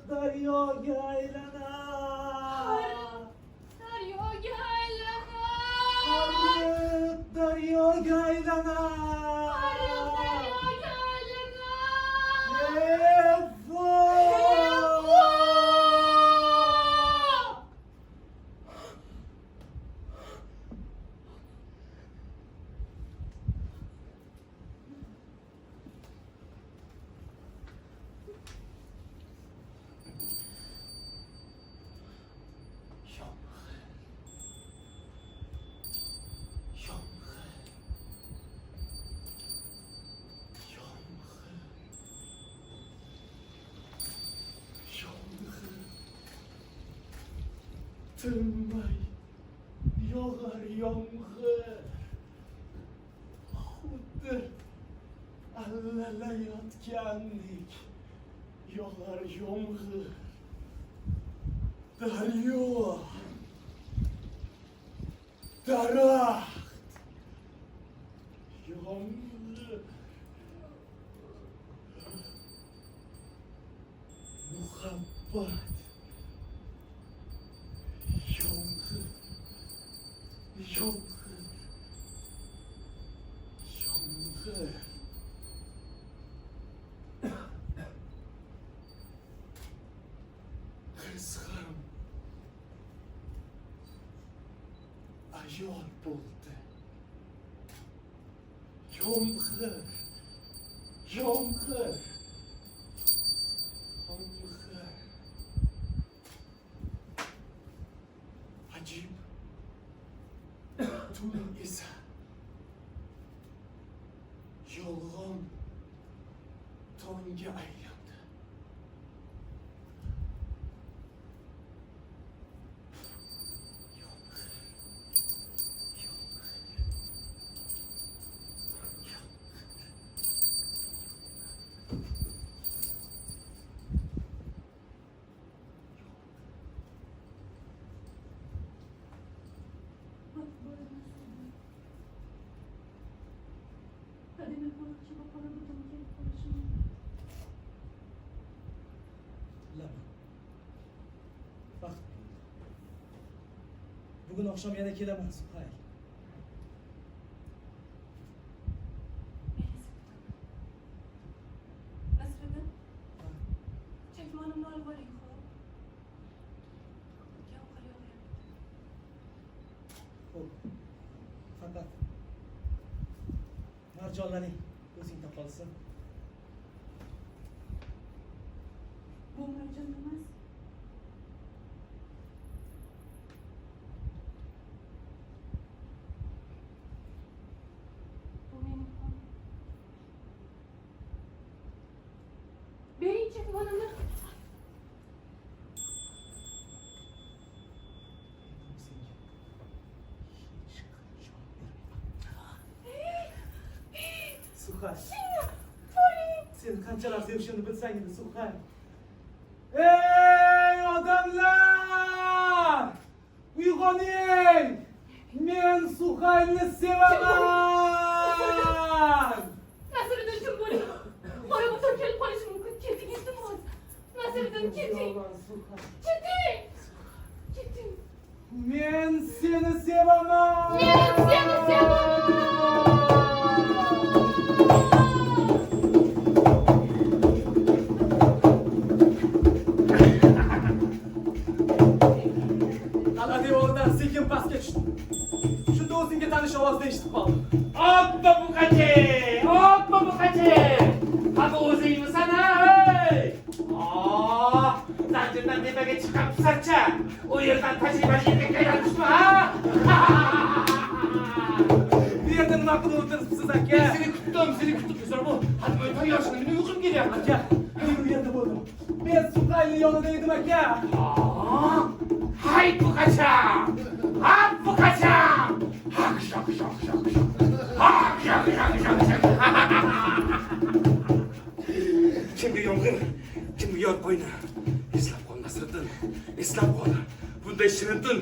Daryoga aylanar. Daryoga aylanar. Ariq daryoga aylanar. Daryoga aylanar. Evo! Tinmay yog'ar yomg'ir. Xuddi allalayotgandek yog'ar yomg'ir. Daryo, daraxt, yomg'ir, muhabbat, yomg'ir. Yomg'ir. Qizg'im ayol bo'ldi. Yomg'ir. Yomg'ir. Yomg'ir. Ajib. Tun esa yolg'on tongga aylandi. Bak. Bugün akşam yana kelaman Suhayl. Nasriddin, chakmonimni olib oling, xo'p? Yomg'ir yog'yapti. Xo'p. Faqat marjonlaring o'zingda qolsin. Bu marjon emas. Bu mening qonim. Bering chakmonimni. Suhayl. Seni qanchalar sevishimni bilsang edi, Suhayl. Ey odamlar! Uyg'oning! Men Suhaylni sevaman! Nasriddin, jim bo'ling. Qo'limdan kelib qolishi mumkin. Keting, iltimos. Nasriddin, keting. Keting. Keting. Men seni sevaman! Men seni sevaman! Qala devordan sekin pastga tushdim. Shunda o'zingga tanish ovozni eshitib qoldim. Otma buqachi! Otma buqachi! Hadi o'zingmisan, ey! Zanjirdan tepaga chiqibsan-cha. O yerdan tajribali yigitga aylanishmi, ha? Bu yerda nima qilib o'tiribsiz aka? Seni kutdim. Bu hadi böyle tayyorshini nima uyqum kelyapti? Aka, men bu yerda bo'ldim. Men Suhaylni yonida edim aka. Hay buqacham! Ha buqacham! Haq shaq. Haq shaq. Kimga yomg'ir? Kimga yor qo'yni? Eslab qol Nasriddin. Eslab qol. Bunday shirin tun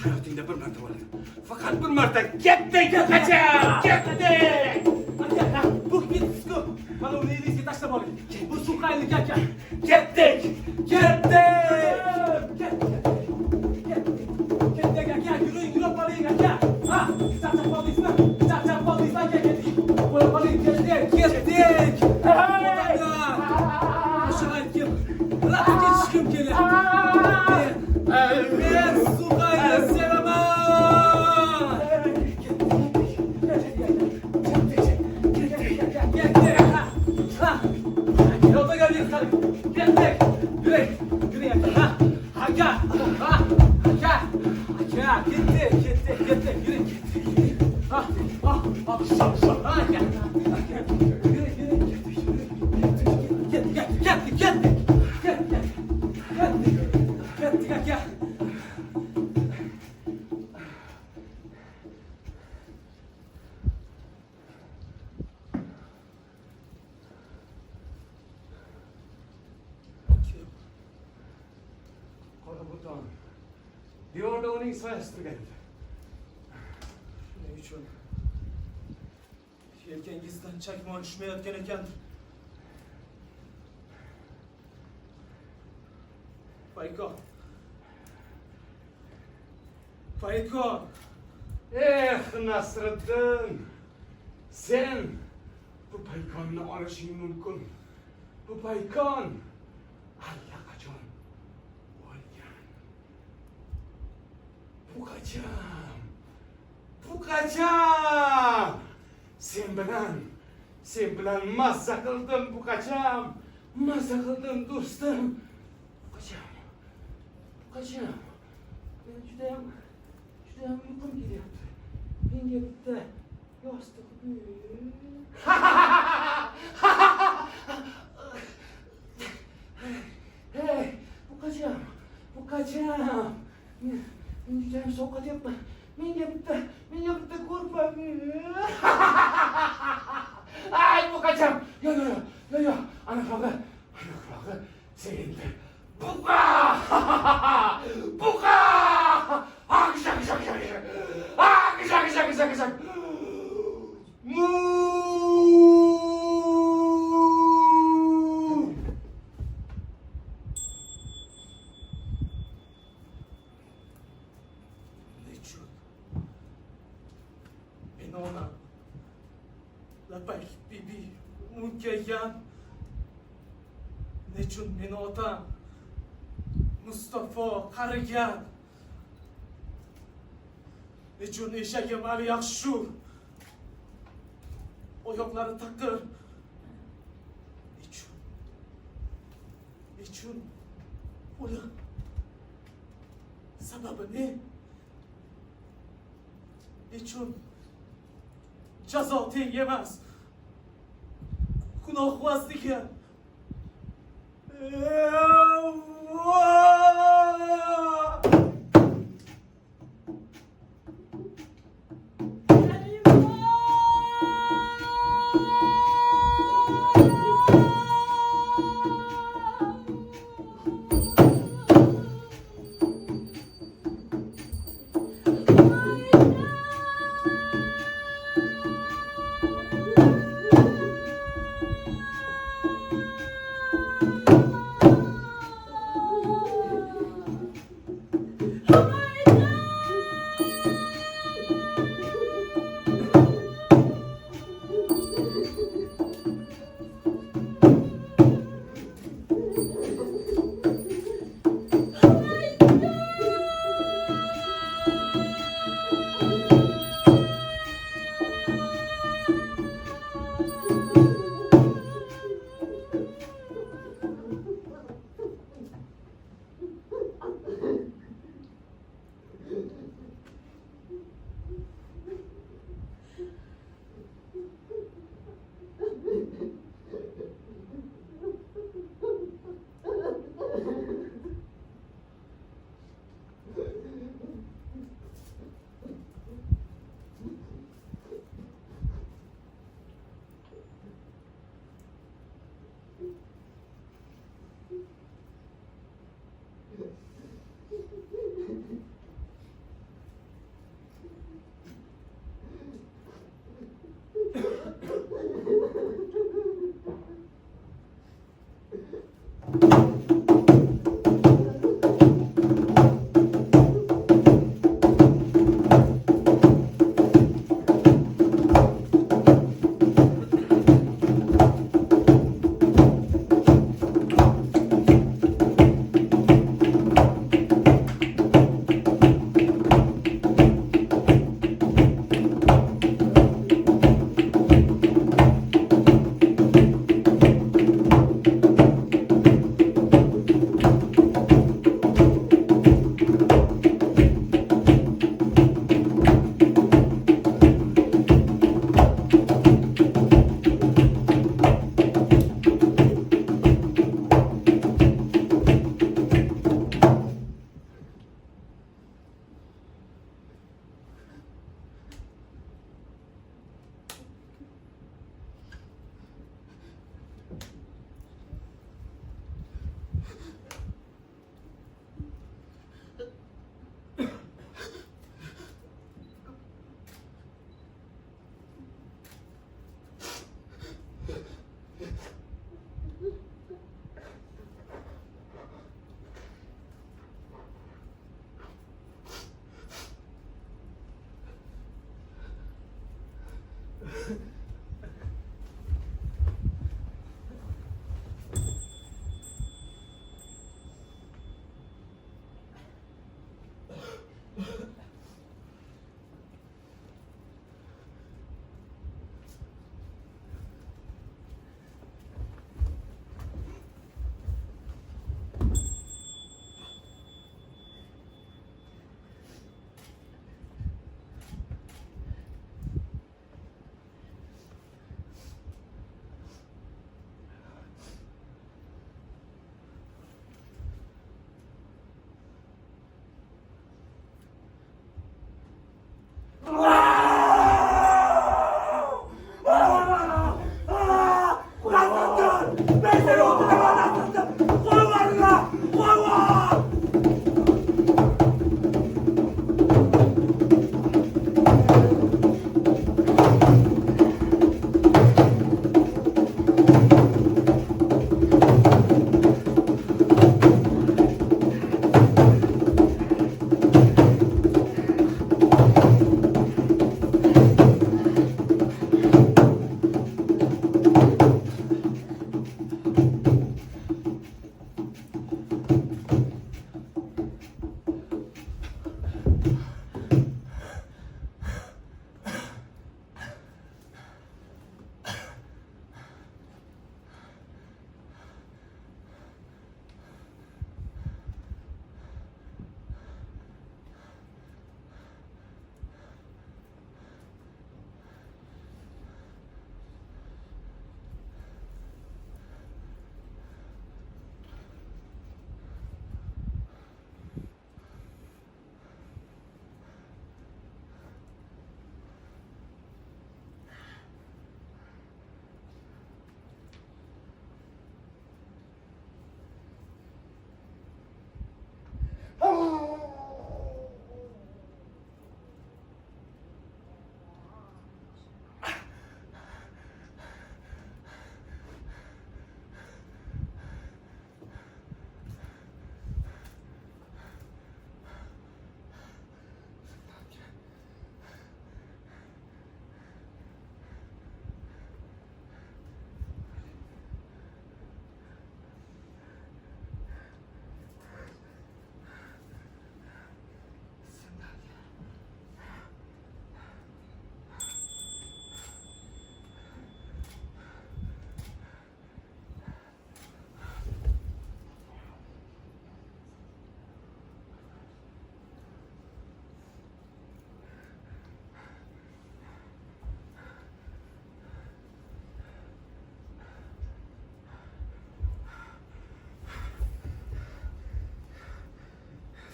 hayotingda bir marta bo'ladi. Faqat bir marta ketdik buqacham! Ketdik! Aka, bu ketdi-ku. Mana uni elingizga tashlab oling. Bu Suhaylniki aka. Ketdik! Ketdik aka, yurib qoling aka. Ha, charchab qoldingizmi? Charchab qoldingiz aka, ketdik. Qo'ya qoling, ketdik. O'sha kim? Raqib ketishim kelyapti. Men Suhaylni sevaman. Devorda uning soyasi turgan edi. Shuning uchun yelkangizdan chakmon tushmayotgan ekandir. Payko. Nasriddin, sen bu paykonni olishing mumkin. Bu paykon allaqachon o'lgan. Buqacham, sen bilan mazza qildim buqacham, mazza qildim do'stim. Buqacham, men judayam uyqum kelyapti. Menga bitta yostiq ber. Hey, buqacham. Men judayam sovqotyapman. Menga bitta ko'rpa ber. Ay, buqacham. Yo. Aniqrog'i. Sen endi buqa! Agishak. Nechun? Men onam Lapayk bibi munkaygan. Nechun meni otam Mustafa qarigan. Nechun eshagim Ali Yaxshur oyoqlari taqir. Nechun o'lim? Sababi ne? Nechun jazo teng emas? Gunohvozligi.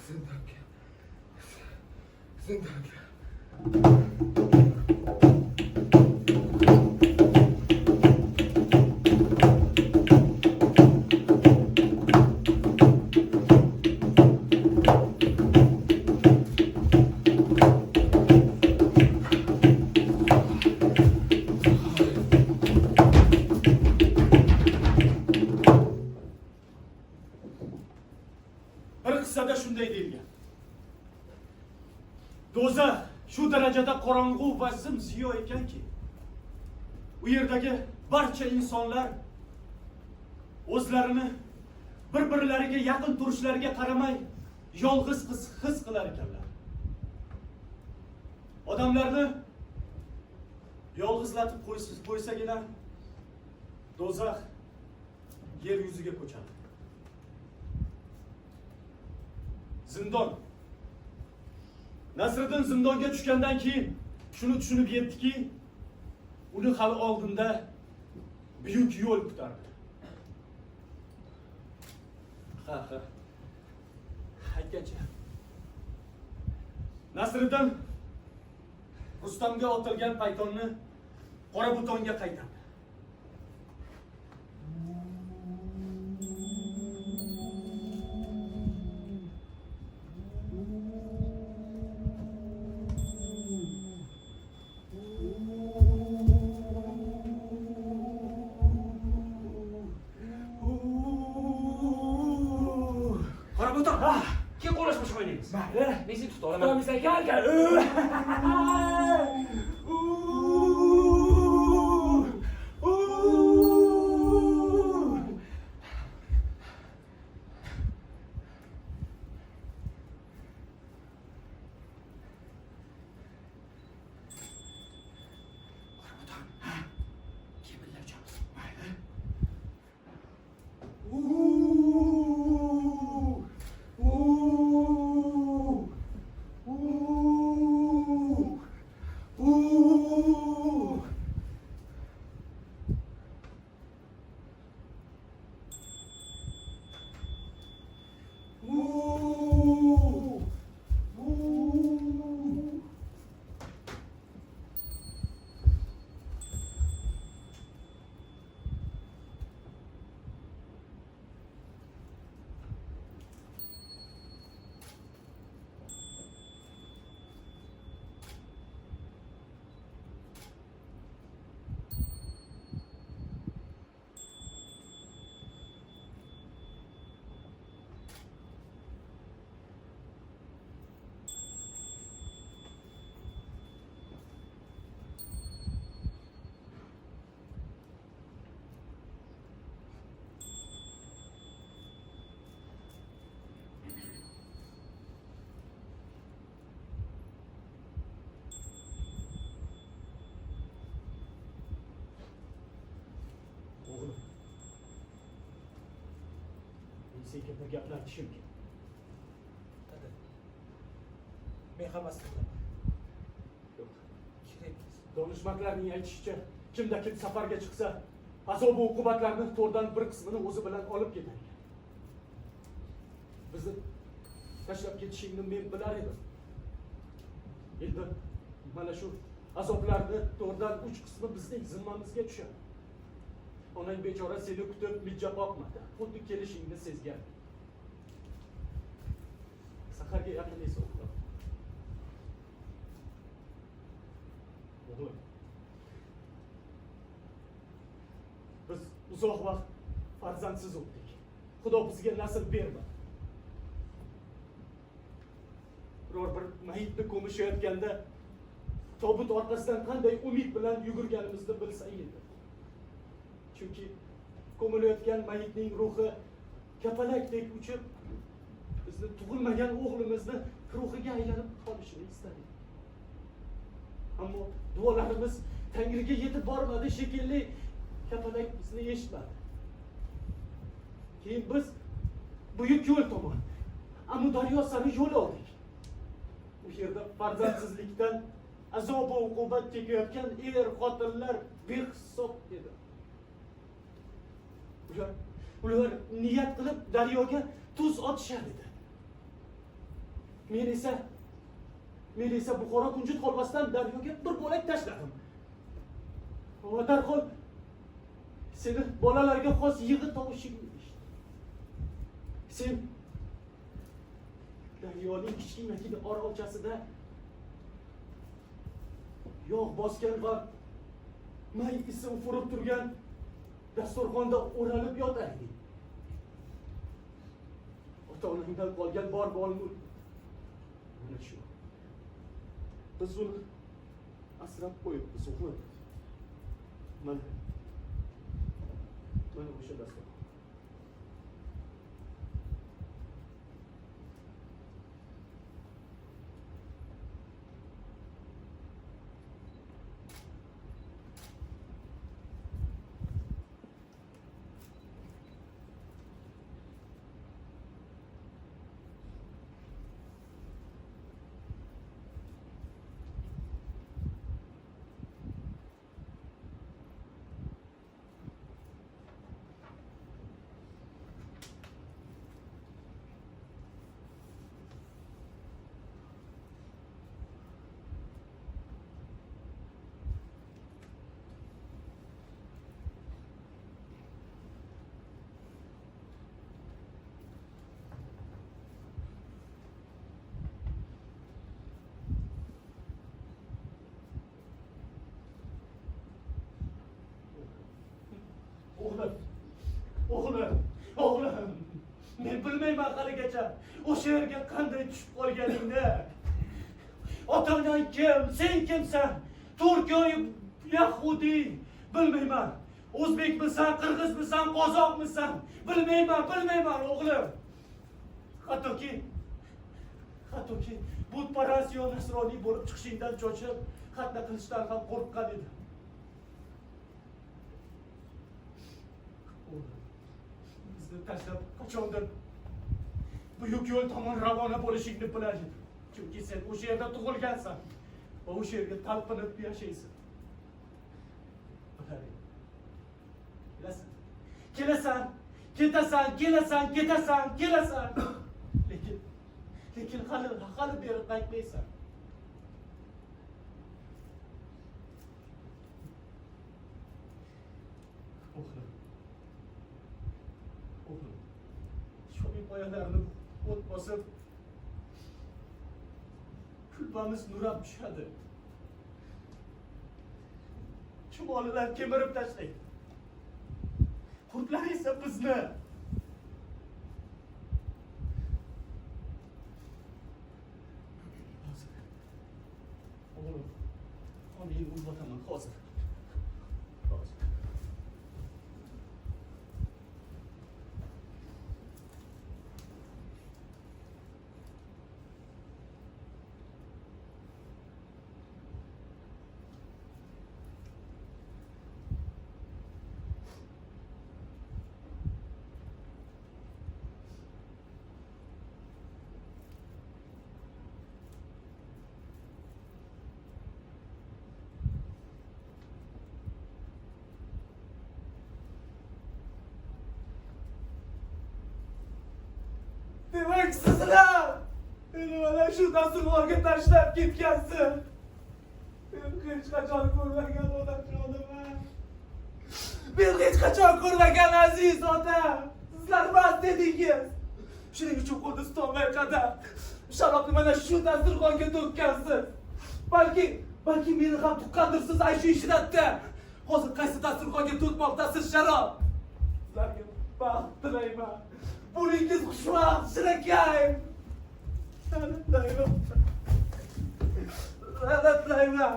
Zindonga. Zindonga. Bir qissada shunday deyilgan. Do'zax shu darajada qorong'u va zim-ziyo ekanki, u yerdagi barcha insonlar o'zlarini bir-birlariga yaqin turishlariga qaramay yolg'iz his qilar ekanlar. Odamlarni yolg'izlatib qo'ysagina do'zax yer yuziga ko'chadi. Zindon. Nasriddin zindonga tushgandan keyin shuni tushunib yetdiki, uni hali oldinda buyuk yo'l kutardi. Ha. Aytgancha. Nasriddin Rustamga otilgan paytonni qora butonga qaytardi. Qora buton. Kim qo'lashmoq o'ynaymiz? Mayli, men seni tuta olaman. Tutamiz Senga bir gaplar aytishim kerak. Dada. Men hammasini bilaman. Yo'q. Kerak. Donishmandlarning aytishicha, kimda kim safarga chiqsa, azob va uqubatlarni to'rdan bir qismini o'zi bilan olib ketar ekan. Bizni tashlab ketishingni men bilar edim. Endi mana shu azoblarni to'rdan 3 qismi bizning zimmamizga tushadi. Onang bechora seni kutib mijja boqmadi. Xuddi kelishingni sezgan. Saharga yaqin esa uxlab. O'g'lim. Biz uzoq vaqt farzandsiz o'tdik. Xudo bizga nasib bermadi. Biror bir mayitni ko'mishayotganda tobut orqasidan qanday umid bilan yugurganimizni bilsang edi. Chunki ko'milayotgan mayitning ruhi kapalakdek uchib, bizni tug'ilmagan o'g'limizni ruhiga aylanib qolishini istadik. Ammo duolarimiz Tangriga yetib bormadi shekilli, kapalak bizni eshitmadi. Keyin biz buyuk yo'l tomon Amudaryo sari yo'l oldik. U yerda farzandsizlikdan azob va uqubat chekayotgan xotinlar behisob edi. Ular niyat qilib daryoga tuz otishar edi. Men esa Buxoro kunjut holvasidan daryoga bir bo'lak tashladim. Va darhol seni bolalarga xos yig'i tovushingni eshitdim. Sen daryoning kichkinagina orolchasida yog' bosgan va may isi ufurib turgan dasturxonda o'ralib yotar eding. Ota-onangdan qolgan bor mol-mulk mana shu. Biz uni asrab qo'yibmiz, o'g'lim. Mana o'sha dastur. O'g'lim, men bilmayman haligacha o'sha yerga qanday tushib qolganingni. Ota-onang kim, sen kimsan? Turkiyoy, Yahudiy, bilmayman. O'zbekmisan, qirg'izmisan, qozoqmisan? Bilmayman o'g'lim. Hattoki butparast yo nasroniy bo'lib chiqishingdan cho'chib, xatna qilishdan ham qo'rqqan edim. Bizni tashlab qachondir buyuk yo'l tomon ravona bo'lishingni bilar edim. Chunki sen o'sha yerda tug'ilgansan va o'sha yerga talpinib yashaysan. Bilar edim. Kelasan, ketasan. Lekin hali beri qaytmaysan. O'g'lim, sho'ning qoyalarni o't bosib, kulbamiz nurab tushadi. Chumolilar kemirib tashlaydi. Qurtlar esa bizni. O'g'lim, men uyg'otaman hozir. Demek sizlar beni mana shu dasturxonga tashlab ketgansiz. Men hech qachon ko'rmagan onajonim. Men hech qachon ko'rmagan aziz ota. Sizlar bas dedingiz. Shuning uchun qo'lda tutolmay qadar sharobni mana shu dasturxonga to'kkansiz. Balki meni ham tuqqandirsiz ay shu ishlatda. Hozir qaysi dasturxonga to'kmoqdasiz sharob? Sizlarga baxt tilayman. Buningiz xushvaqt, shirakay. La'natlayman.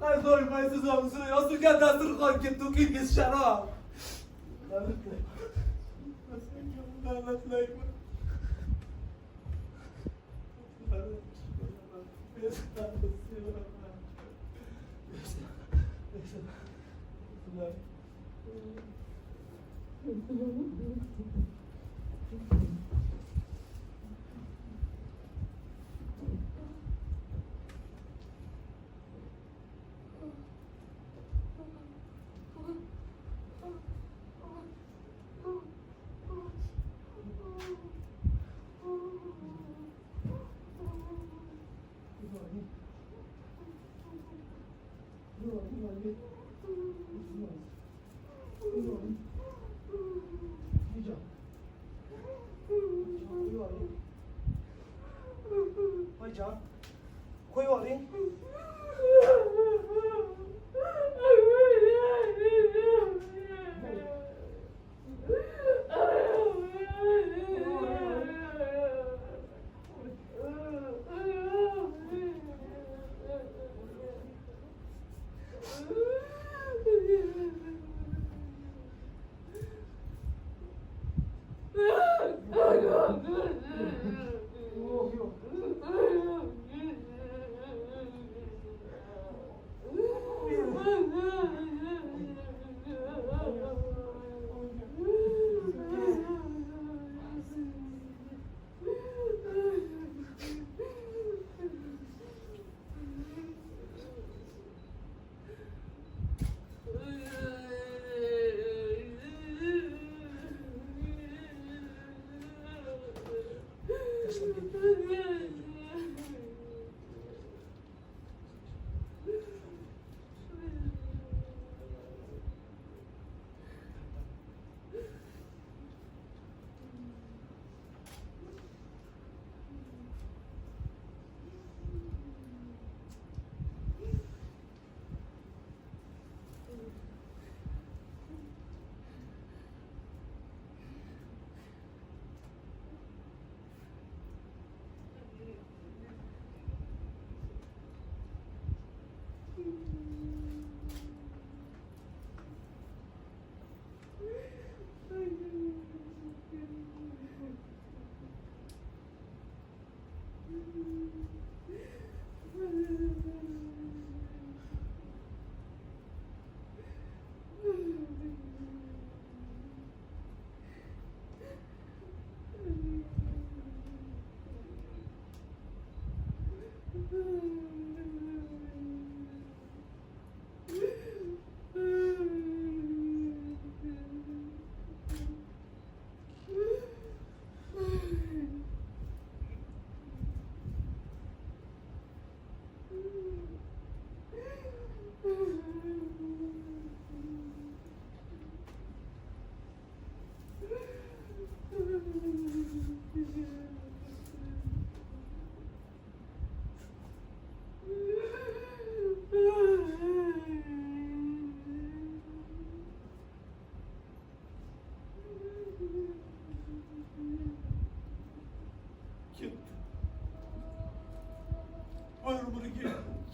Ay doymaysiz omsini yosilgan dasturxonga to'kingiz sharob. La'natlayman. can. Koy oraya.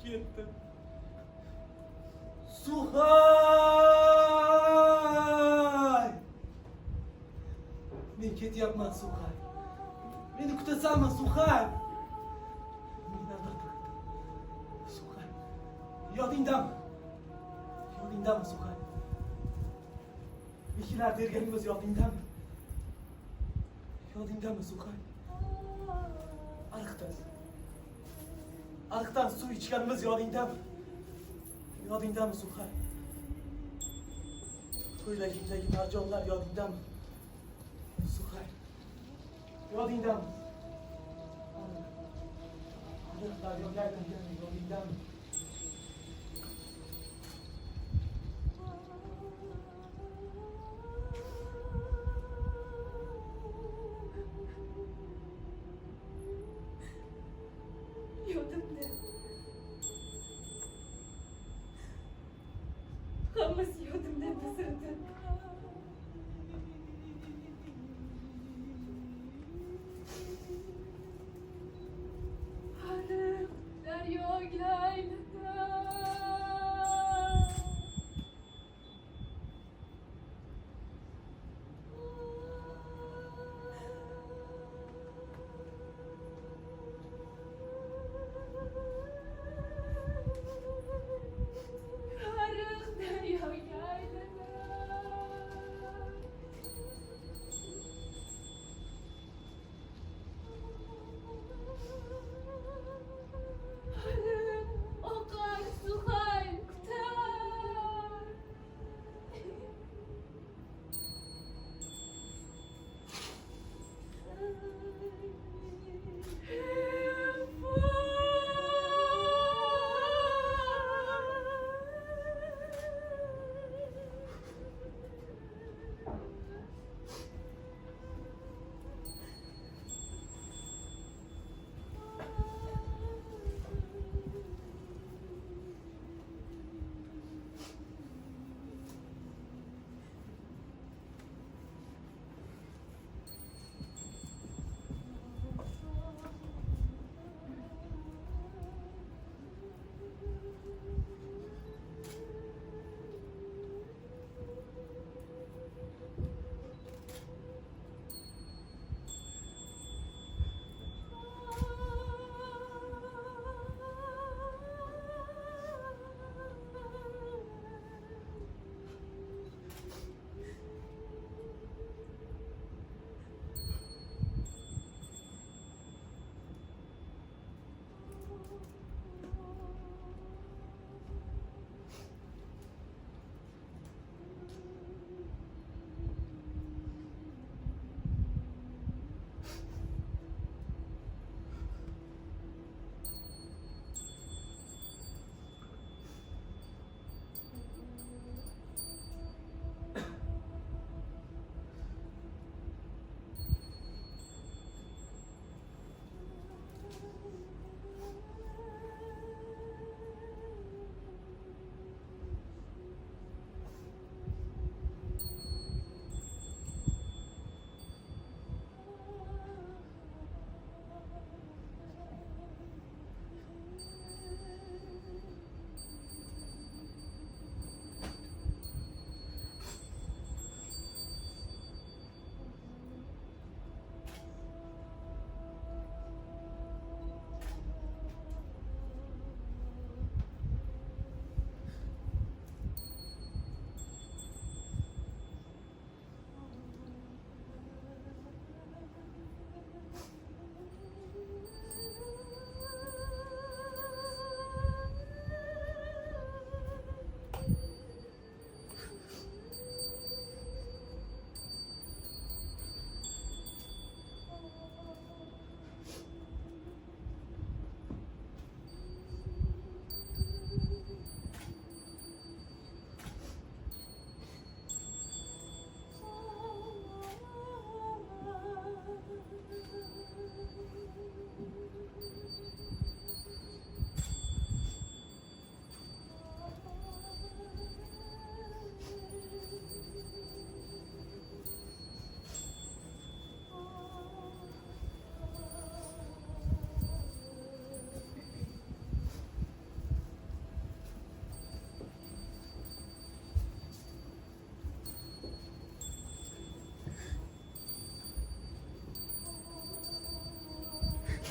Ketdi. Suhay! Men ketyapman, Suhay. Meni kutasanmi, Suhay? Meni albatta kut. Suhay. Yodingdami? Yodingdami, Suhay? Beklar terganimiz yodingdami? Yodingdami, Suhay? Ariqdan suv ichganimiz yodingdami? Yodingdami, Suhay? Ko'ylagingdagi marjonlar yodingdami? Suhay. Yodingdami? Ariqlar yodingdami? Yodingdami? Yodimda. Hammasi yodimda bizildi. Hali daryoga aylanib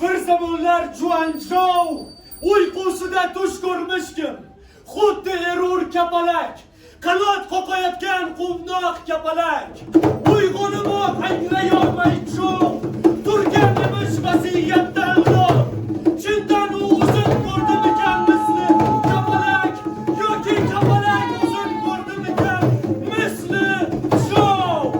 Bir zamonlar Juanzhou uyqusida tush ko'rmishkim. Xuddi erur kapalak, qanot qoqayotgan quvnoq kapalak. Uyg'onimoq anglayolmay cho'q, turgan emish vasiyatdan loq. Chindan u o'zin ko'rdimikan misli kapalak, yoki kapalak o'zin ko'rdimikan misli Zhou?